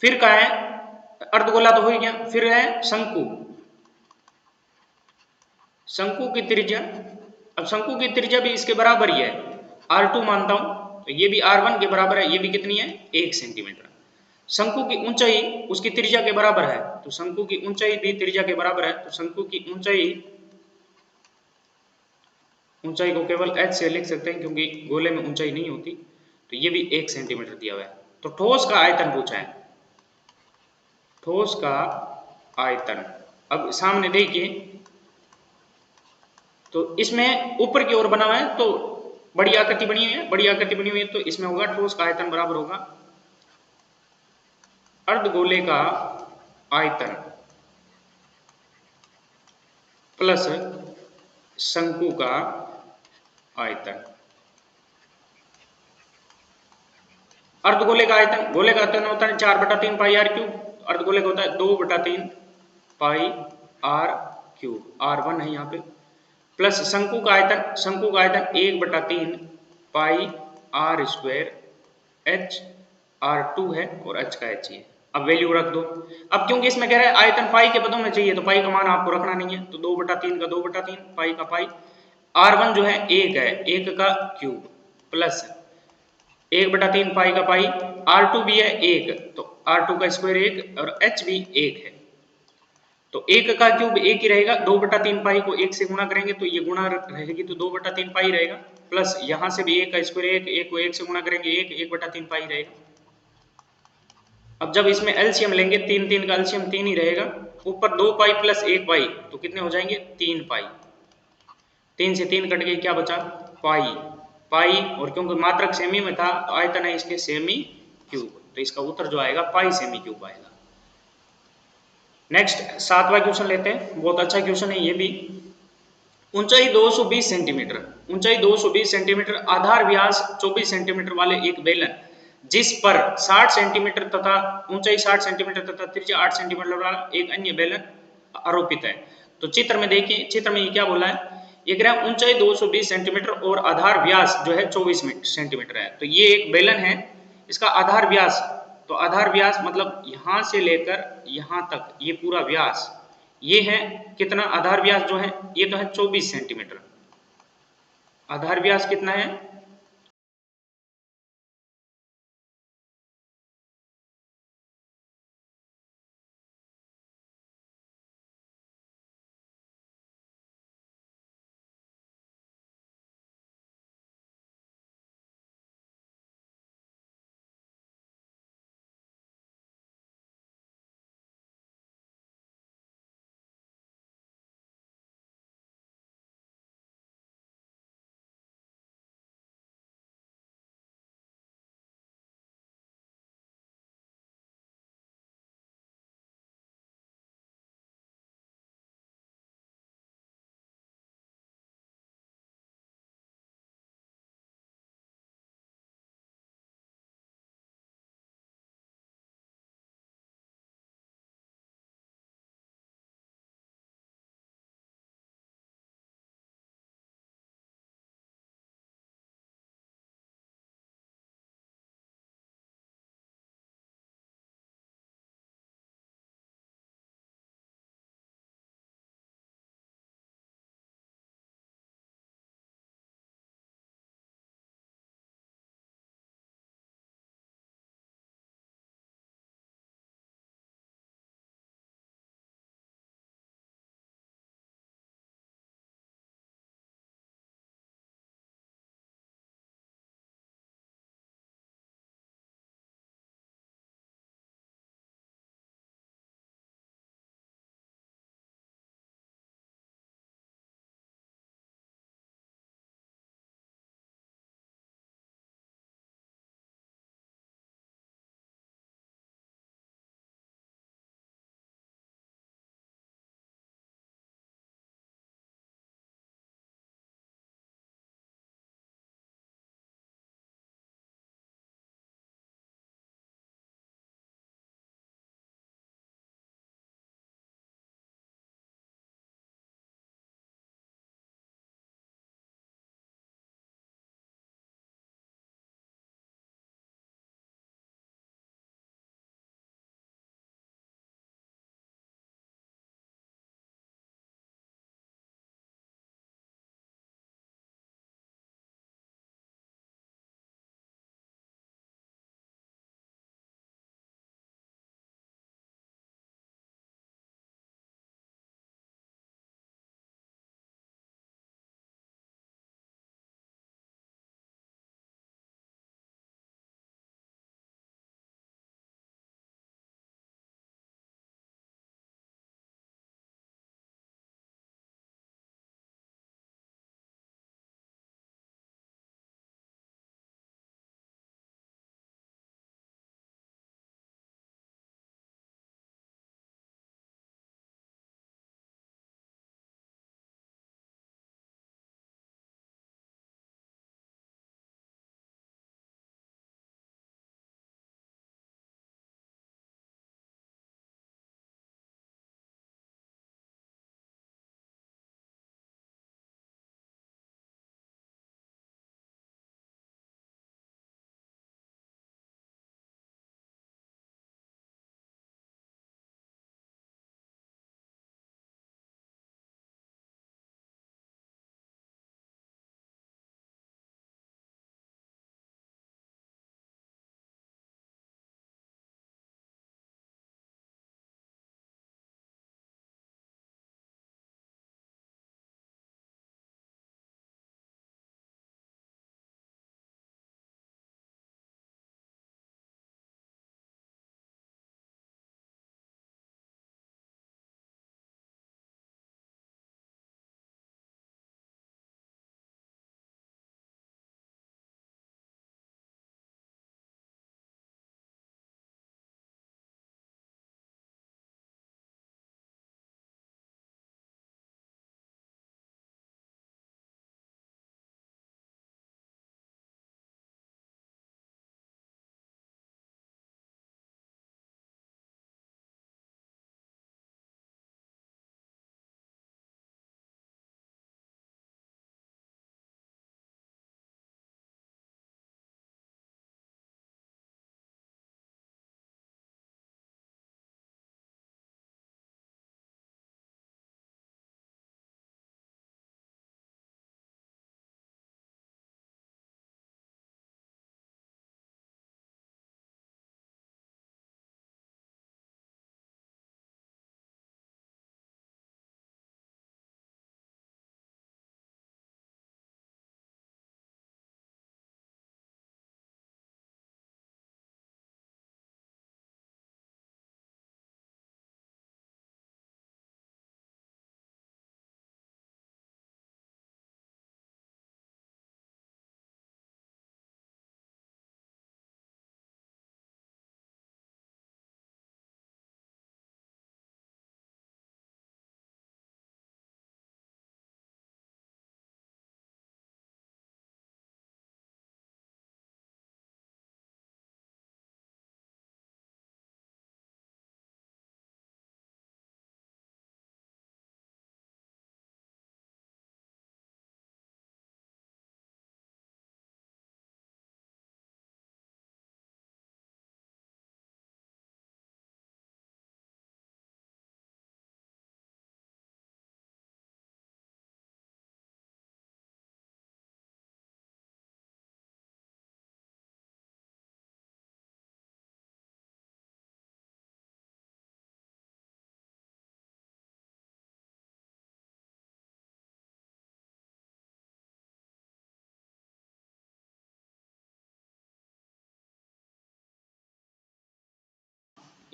फिर क्या है, अर्धगोला तो हो ही गया, फिर है शंकु। शंकु की त्रिज्या, अब शंकु की त्रिज्या भी इसके बराबर ही है, r2 मानता हूं, तो ये भी r1 के बराबर है, ये भी कितनी है 1 सेंटीमीटर। शंकु की ऊंचाई उसकी त्रिज्या के बराबर है, तो शंकु की ऊंचाई भी त्रिज्या के बराबर है, तो शंकु की ऊंचाई, ऊंचाई को केवल h से लिख सकते हैं क्योंकि गोले में ऊंचाई नहीं होती, तो ये भी 1 सेंटीमीटर दिया हुआ है। तो ठोस का आयतन पूछा है, ठोस का आयतन। अब सामने देखिए, तो इसमें ऊपर की ओर बना हुआ है, तो बड़ी आकृति बनी हुई है, बड़ी आकृति बनी हुई है, तो इसमें होगा ठोस का आयतन बराबर होगा अर्धगोले का आयतन प्लस शंकु का आयतन। अर्धगोले का आयतन, गोले का आयतन होता है 4/3 पाई आर क्यूब, अर्धगोले का होता है 2/3 पाई आर क्यूब, r1 है यहाँ पे, प्लस शंकु का आयतन, शंकु का आयतन 1/3 पाई आर स्क्वायर, h r2 है और h का h है। अब वैल्यू रख दो। अब क्योंकि इसमें कह रहा है आयतन पाई के पदों में चाहिए, तो पाई का मान आपको रखना नहीं है, तो 2/3 का 2/3 पाई का पाई, r1 जो है 1 है, 1 का क्यूब प्लस 1/3 पाई का पाई, r2 भी है 1, तो r2 का स्क्वायर 1 और h भी 1 है, तो 1 का क्यूब 1 ही रहेगा, 2/3 पाई को 1 से गुणा करेंगे तो ये गुणा रहेगी, तो 2/3 पाई रहेगा, प्लस यहां से भी 1 का स्क्वायर 1, 1 को 1 से गुणा करेंगे 1, 1/3 पाई रहेगा। अब जब इसमें एलसीएम लेंगे, 3 3 का एलसीएम 3 ही रहेगा, ऊपर 2 पाई प्लस 1 पाई, तो कितने हो जाएंगे 3 पाई, 3 से 3 कट गए, क्या बचा पाई, पाई, और क्योंकि मात्रक सेमी में था तो आयतन है इसके सेमी क्यूब, तो इसका उत्तर जो आएगा पाई सेमी क्यूब आएगा। नेक्स्ट 7वां क्वेश्चन लेते हैं, बहुत अच्छा क्वेश्चन है ये भी। ऊंचाई 220 सेंटीमीटर, ऊंचाई 220 सेंटीमीटर, आधार व्यास 24 सेंटीमीटर वाले एक बेलन जिस पर 60 सेंटीमीटर तथा ऊंचाई 60 सेंटीमीटर तथा त्रिज्या 8 सेंटीमीटर वाला एक अन्य बेलन आरोपित है। तो चित्र में देखिए, चित्र में ये क्या बोला है, ये ग्राम ऊंचाई 220 सेंटीमीटर और आधार व्यास जो है 24 सेंटीमीटर है। तो ये एक बेलन है, इसका आधार व्यास, तो आधार व्यास मतलब यहां से लेकर यहां तक ये पूरा व्यास, ये है कितना, आधार व्यास जो है ये तो है 24 सेंटीमीटर, आधार व्यास कितना है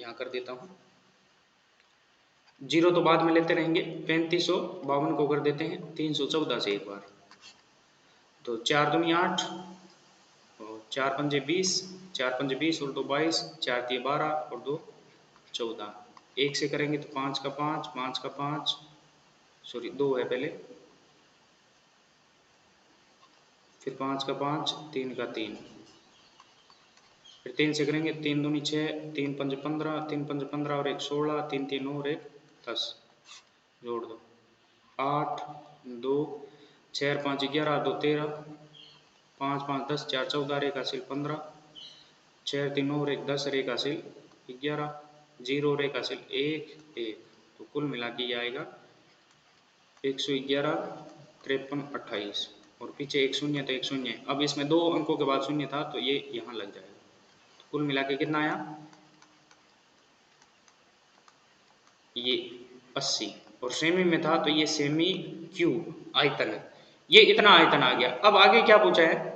यहाँ कर देता हूँ, 0 तो बाद में लेते रहेंगे। 3552 को कर देते हैं 314 से एक बार, तो 4 दूनी 8 और 4 पंजे 20, 4 पंजे 20 और 2 22, 4 तिये 12 और 2 14। 1 से करेंगे तो 5 का 5, 5 का 5, सॉरी 2 है पहले, फिर 5 का 5, 3 का 3, फिर 3 से करेंगे 3 दूनी 6, 3 पंजे 15, 3 पंजे 15 और 1 16, 3 3 9 और 1 10, जोड़ दो 8 2 6 5 11 2 13, 5 5 10 4 14 1 हासिल 15, 6 3 9 और 1 10 और 1 हासिल 11, 0 और 1 हासिल 1 1, तो कुल मिला के ये आएगा 111 53 28 और पीछे एक शून्य तो एक शून्य। अब इसमें 2 अंकों के बाद शून्य था तो ये यहाँ लग जाएगा, तो कुल मिला के कितना आया ये 80, और सेमी में था तो ये सेमी क्यूब आयतन है, ये इतना आयतन आ गया। अब आगे क्या पूछा है,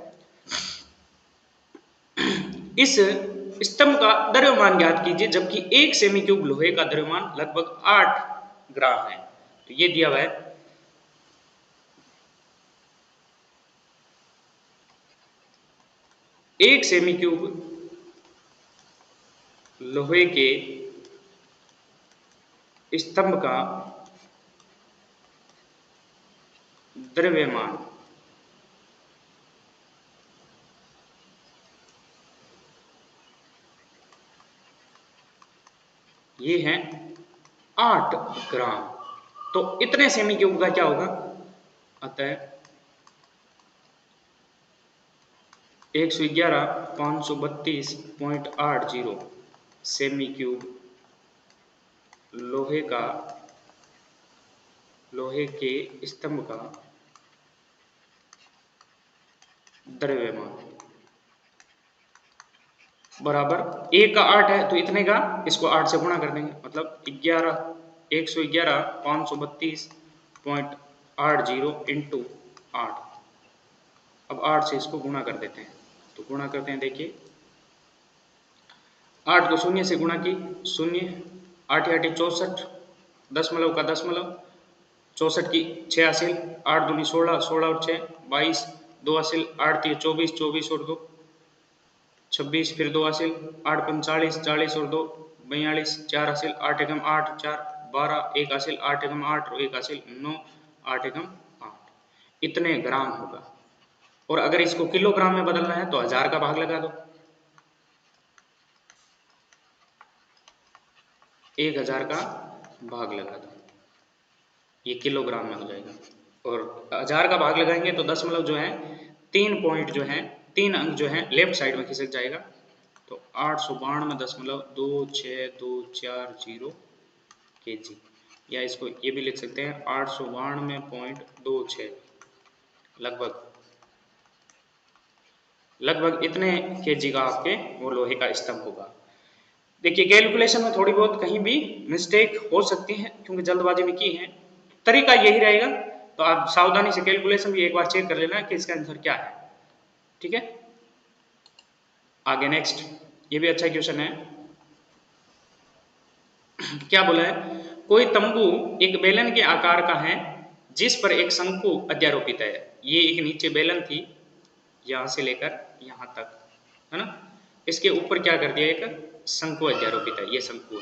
इस स्तंभ का द्रव्यमान ज्ञात कीजिए जबकि 1 सेमी क्यूब लोहे का द्रव्यमान लगभग 8 ग्राम है। तो ये दिया हुआ है 1 सेमी क्यूब लोहे के स्तंभ का द्रव्यमान ये है 8 ग्राम, तो इतने सेमी क्यूब का क्या होगा, अतः 111,532.80 सेमी क्यूब लोहे के स्तंभ का द्रव्यमान बराबर 1 का 8 है तो इतने का इसको 8 से गुणा कर देंगे, मतलब 111,532.80 इंटू 8। अब 8 से इसको गुणा कर देते हैं, तो गुणा करते हैं, देखिए 8 को शून्य से गुणा की, शून्य 8 8 64, दशमलव का दशमलव, 64 की 6 हासिल, 8 दूनी 16, 16 और 6 22, 2 हासिल, 8 3 24, 24 और 2 26, फिर 2 हासिल, 8 5 40, 40 और 2 42, 4 हासिल, 8 एकम 8 4 12, 1 हासिल, 8 एकम 8 और 1 हासिल 9, 8 एकम 8, इतने ग्राम होगा। और अगर इसको किलोग्राम में बदलना है तो 1000 का भाग लगा दो, 1000 का भाग लगा दो, ये किलोग्राम में हो जाएगा। और 1000 का भाग लगाएंगे तो दशमलव जो है 3 पॉइंट जो है 3 अंक जो है लेफ्ट साइड में खिसक जाएगा, तो 892.2624 kg, या इसको ये भी लिख सकते हैं 892.26, लगभग इतने kg का आपके वो लोहे का स्तंभ होगा। देखिए कैलकुलेशन में थोड़ी बहुत कहीं भी मिस्टेक हो सकती है क्योंकि जल्दबाजी में की है, तरीका यही रहेगा, तो आप सावधानी से कैलकुलेशन भी एक बार चेक कर लेना कि इसका आंसर क्या है, ठीक है। आगे नेक्स्ट, ये भी अच्छा क्वेश्चन है। क्या बोला है, कोई तंबू एक बेलन के आकार का है जिस पर एक शंकु अध्यारोपित है। ये एक नीचे बेलन थी यहां से लेकर यहां तक, है ना, इसके ऊपर क्या कर दिया, एक शंकु अध्यारोपित है, ये शंकु।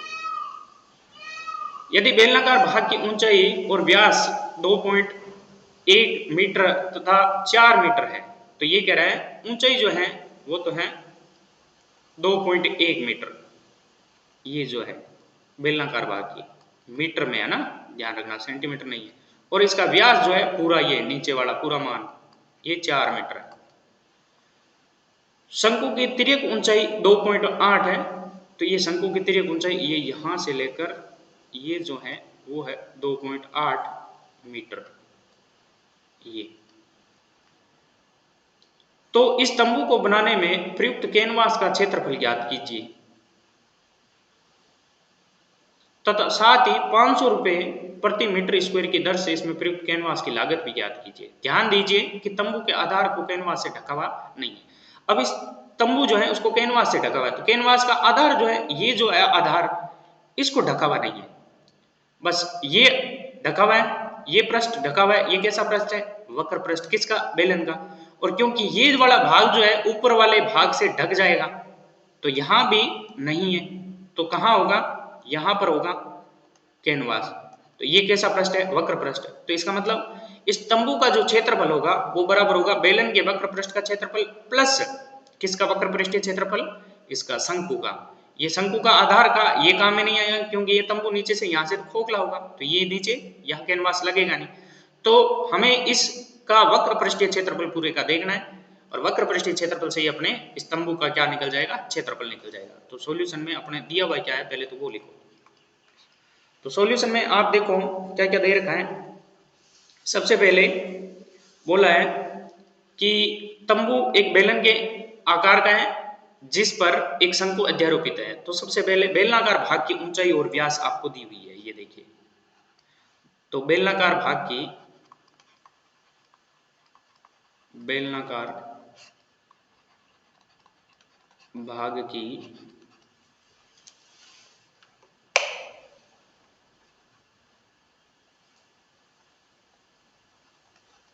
यदि बेलनाकार भाग की ऊंचाई और व्यास 2.1 मीटर तथा 4 मीटर है, तो ये कह रहा है ऊंचाई जो है वो तो है 2.1 मीटर, ये जो है बेलनाकार भाग की मीटर में है ना, ध्यान रखना सेंटीमीटर नहीं है, और इसका व्यास जो है पूरा ये नीचे वाला पूरा मान ये 4 मीटर है। शंकु की तिर्यक ऊंचाई 2.8 है, तो ये शंकु की तिर्यक ऊंचाई ये यहां से लेकर ये जो है वो है 2.8 मीटर ये। तो इस तंबू को बनाने में प्रयुक्त कैनवास का क्षेत्रफल ज्ञात कीजिए तथा साथ ही 500 रुपए प्रति मीटर स्क्वायर की दर से इसमें प्रयुक्त कैनवास की लागत भी ज्ञात कीजिए। ध्यान दीजिए कि तंबू के आधार को कैनवास से ढका हुआ नहीं है। अब इस तंबू जो है उसको कैनवास से ढका हुआ है, तो कैनवास का आधार जो है, ये जो है आधार, इसको ढका हुआ नहीं है, बस ये ढका हुआ है, ये पृष्ठ ढका हुआ है। ये कैसा पृष्ठ है? वक्र पृष्ठ। किसका? बेलन का। और क्योंकि ये वाला भाग जो है ऊपर वाले भाग से ढक जाएगा, तो यहां भी नहीं है, तो कहां होगा? यहां पर होगा कैनवास। तो ये कैसा पृष्ठ है? वक्र पृष्ठ। तो इसका मतलब इस तंबू का जो क्षेत्रफल होगा वो बराबर होगा बेलन के वक्र पृष्ठ का क्षेत्रफल प्लस किसका वक्र पृष्ठीय क्षेत्रफल? इसका, शंकु का। ये शंकु का आधार का ये काम में नहीं आएगा, क्योंकि ये तंबू नीचे से यहां से खोखला होगा, तो ये नीचे यहां कैनवास लगेगा नहीं। तो हमें इसका वक्र पृष्ठीय क्षेत्रफल पूरे का देखना है, और वक्र पृष्ठीय क्षेत्रफल से ही अपने इस तंबू का क्या निकल जाएगा? क्षेत्रफल निकल जाएगा। तो सॉल्यूशन में अपने दिया हुआ क्या है, पहले तो वो लिखो। तो सॉल्यूशन में आप देखो क्या क्या दे रखा है। सबसे पहले बोला है कि तंबू एक बेलन के आकार का है जिस पर एक शंकु अध्यारोपित है। तो सबसे पहले बेलनाकार भाग की ऊंचाई और व्यास आपको दी हुई है, ये देखिए। तो बेलनाकार भाग की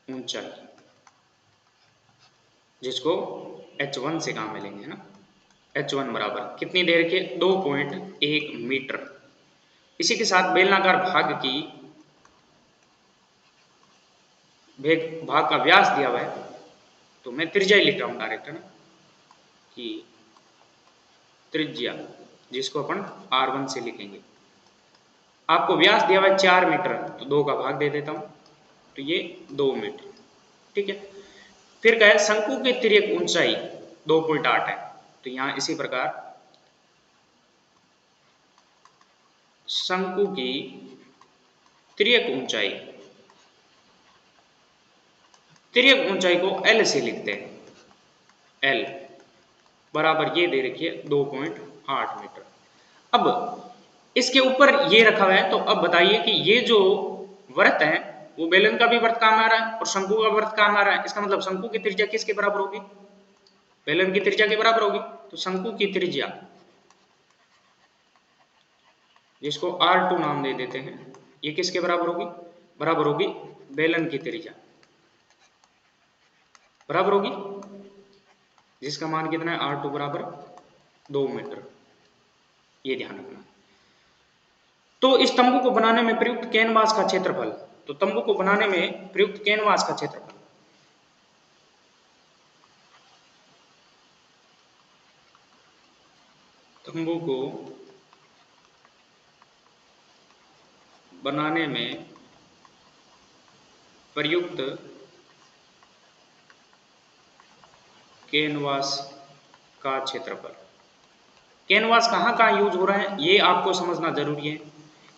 ऊंचाई, जिसको h1 से काम मिलेंगे, है ना। h1 बराबर कितनी देर के? 2.1 मीटर। इसी के साथ बेलनाकार भाग का व्यास दिया हुआ है, तो मैं त्रिज्या ही लिख रहा हूं डायरेक्ट, है ना, कि त्रिज्या, जिसको अपन r1 से लिखेंगे। आपको व्यास दिया हुआ है 4 मीटर, तो 2 का भाग दे देता हूं, तो ये 2 मीटर, ठीक है। फिर कहे शंकु की तिर्यक ऊंचाई 2.8 है, तो यहां इसी प्रकार शंकु की तिर्यक ऊंचाई को L से लिखते हैं। L बराबर ये दे रखिए 2.8 मीटर। अब इसके ऊपर ये रखा हुआ है, तो अब बताइए कि ये जो वृत्त है वो बेलन का भी वृत्त काम आ रहा है और शंकु का वृत्त काम आ रहा है। इसका मतलब शंकु की त्रिज्या किसके बराबर होगी? बेलन की त्रिज्या के बराबर होगी। तो शंकु की त्रिज्या, जिसको R2 नाम दे देते हैं, ये किसके बराबर होगी? बराबर होगी बेलन की त्रिज्या, बराबर होगी, जिसका मान कितना है? R2 बराबर 2 मीटर। ये ध्यान रखना। तो इस तंबू को बनाने में प्रयुक्त कैनवास का क्षेत्रफल, तो तंबू को बनाने में प्रयुक्त कैनवास का क्षेत्रफल, तंबू को बनाने में प्रयुक्त कैनवास का क्षेत्रफल। कैनवास कहाँ कहाँ यूज हो रहा है ये आपको समझना जरूरी है।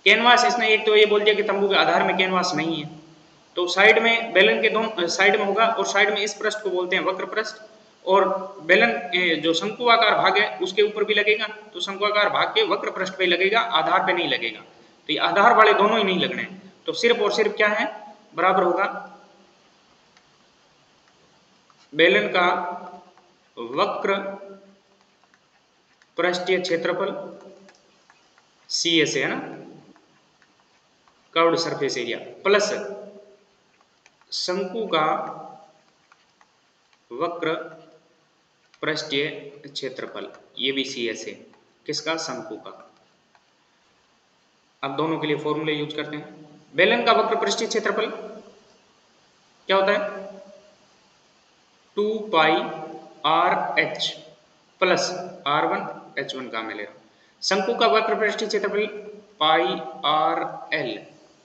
कैनवास, इसने एक तो ये बोल दिया कि तंबू के आधार में कैनवास नहीं है, तो साइड में बेलन के दोनों साइड में होगा, और साइड में इस पृष्ठ को बोलते हैं वक्र पृष्ठ, और बेलन जो शंकुआकार भाग है उसके ऊपर भी लगेगा, तो शंकुआकार भाग के वक्र पृष्ठ पे लगेगा, आधार पे नहीं लगेगा। तो ये आधार वाले दोनों ही नहीं लगने, तो सिर्फ और सिर्फ क्या है? बराबर होगा बेलन का वक्र पृष्ठीय क्षेत्रफल CS है ना, कर्व्ड सरफेस एरिया, प्लस शंकु का वक्र पृष्ठीय क्षेत्रफल, ये भी CS है, किसका? शंकु का। अब दोनों के लिए फॉर्मूले यूज करते हैं। बेलन का वक्र पृष्ठीय क्षेत्रफल क्या होता है? 2 पाई RH प्लस R1 H1 का मैं ले रहा हूं। शंकु का वक्र पृष्ठीय क्षेत्रफल पाई RL,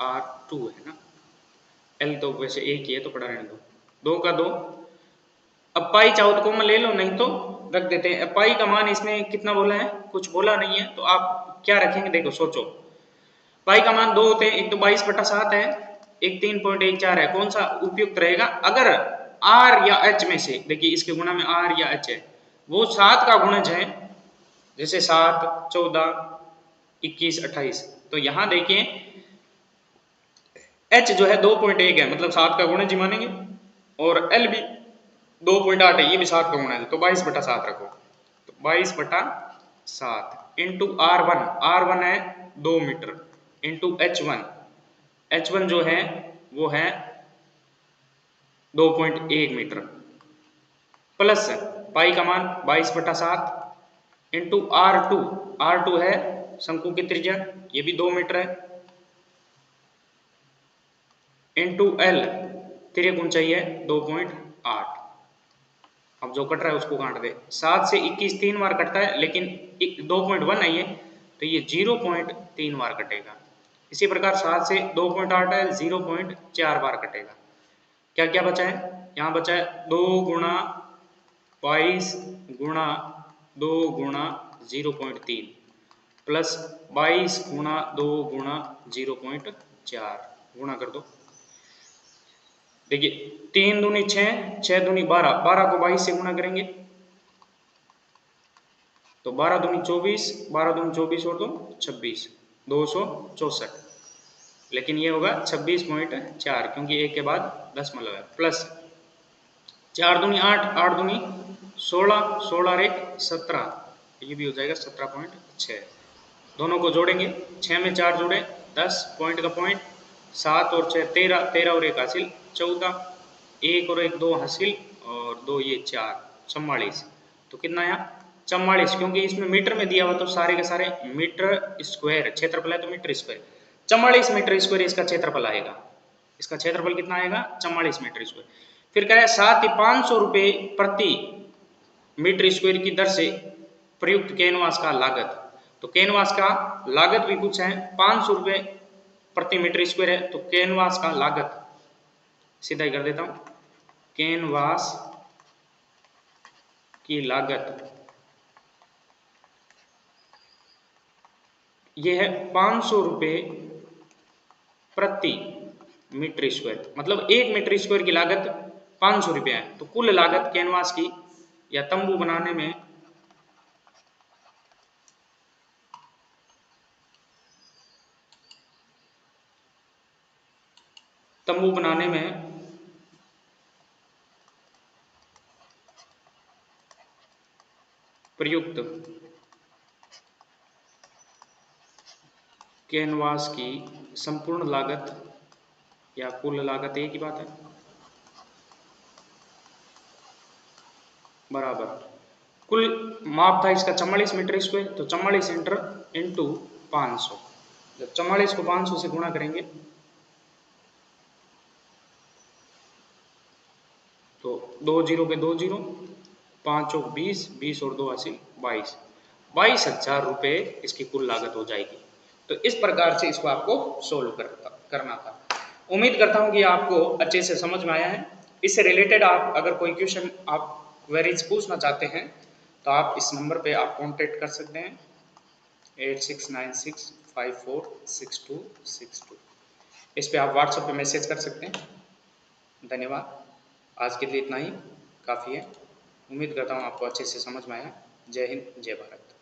R2 है ना, L तो वैसे एक ही है तो पढ़ा रहने दो, 2 का 2। अब पाई चाहो तो कॉमन ले लो, नहीं तो रख देते हैं। पाई का मान इसमें कितना बोला है? कुछ बोला नहीं है, तो आप क्या रखेंगे? देखो सोचो, पाई का मान 2 होते हैं, एक तो 22/7 है, एक 3.14 है, कौन सा उपयुक्त रहेगा? अगर R या H में से, देखिए इसके गुणा में R या H है, वो 7 का गुणज है, जैसे 7, 14, 21, 28, तो यहां देखिए H जो है 2.1 है, मतलब 7 का गुणज ही मानेंगे, और L भी 2.8 है, ये भी 7 का गुणा है, तो 22/7 रखो। तो 22/7 इंटू R1, R1 है 2 मीटर, इंटू H1, H1 जो है वो है 2.1 मीटर, प्लस पाई का मान 22/7 इंटू R2, R2 है शंकु की त्रिज्या, ये भी 2 मीटर है, इंटू L, तिर्यक ऊंचाई है 2.8। अब जो कट रहा है उसको काट दे। 7 से 21 3 बार कटता है, लेकिन 2.1 है ये, तो ये 0.3 बार कटेगा। इसी प्रकार 7 से 2.8 है, 0.4 बार कटेगा। क्या क्या बचा है? यहाँ बचा है 2 गुणा 22 गुणा 2 गुणा 0.3 प्लस 22 गुणा 2 गुणा 0.4 गुणा कर दो। देखिए 3 दूनी 6, 6 दूनी 12, 12 को 22 से गुणा करेंगे तो 12 दूनी 24, 12 दूनी 24 और 2 26, 264, लेकिन ये होगा 26.4 क्योंकि एक के बाद दशमलव है, प्लस 4 दूनी 8, 8 दूनी 16, 16 और 1 17, ये भी हो जाएगा 17.6। दोनों को जोड़ेंगे, 6 में 4 जोड़े 10, पॉइंट का पॉइंट, 7 और 6 13, 13 और 1 हासिल 14, 1 और 1 2 हासिल और 2 ये 4, 44। तो कितना आया? 44, क्योंकि इसमें मीटर में दिया हुआ तो सारे के सारे मीटर स्क्वायर, क्षेत्रफल है तो मीटर स्क्वायर, 44 मीटर स्क्वायर इसका क्षेत्रफल आएगा। इसका क्षेत्रफल कितना आएगा? 44 मीटर स्क्वायर। फिर कह रहा है साथ ही 500 रुपये प्रति मीटर स्क्वायर की दर से प्रयुक्त कैनवास का लागत। तो कैनवास का लागत भी पूछा है, 500 रुपये प्रति मीटर स्क्वायर है, तो कैनवास का लागत सीधा ही कर देता हूं, कैनवास की लागत यह है 500 रुपये प्रति मीटर स्क्वायर, मतलब 1 मीटर स्क्वायर की लागत 500 रुपये है। तो कुल लागत कैनवास की या तंबू बनाने में प्रयुक्त कैनवास की संपूर्ण लागत या कुल लागत, एक ही बात है, बराबर कुल माप था इसका 44 मीटर स्क्वायर, तो 44 इंटू 500, जब 44 को 500 से गुणा करेंगे तो 2 जीरो पे 2 जीरो, 5 और 20, 20 और 2 हासिल 22, 22,000 रुपये इसकी कुल लागत हो जाएगी। तो इस प्रकार से इसको आपको सोल्व करना था। उम्मीद करता हूं कि आपको अच्छे से समझ में आया है। इससे रिलेटेड आप अगर कोई क्वेश्चन आप क्वेरीज पूछना चाहते हैं तो आप इस नंबर पे आप कांटेक्ट कर सकते हैं 8696546262। इस पे आप व्हाट्सएप पे मैसेज कर सकते हैं। धन्यवाद। आज के लिए इतना ही काफ़ी है। उम्मीद करता हूँ आपको अच्छे से समझ में आया। जय हिंद, जय भारत।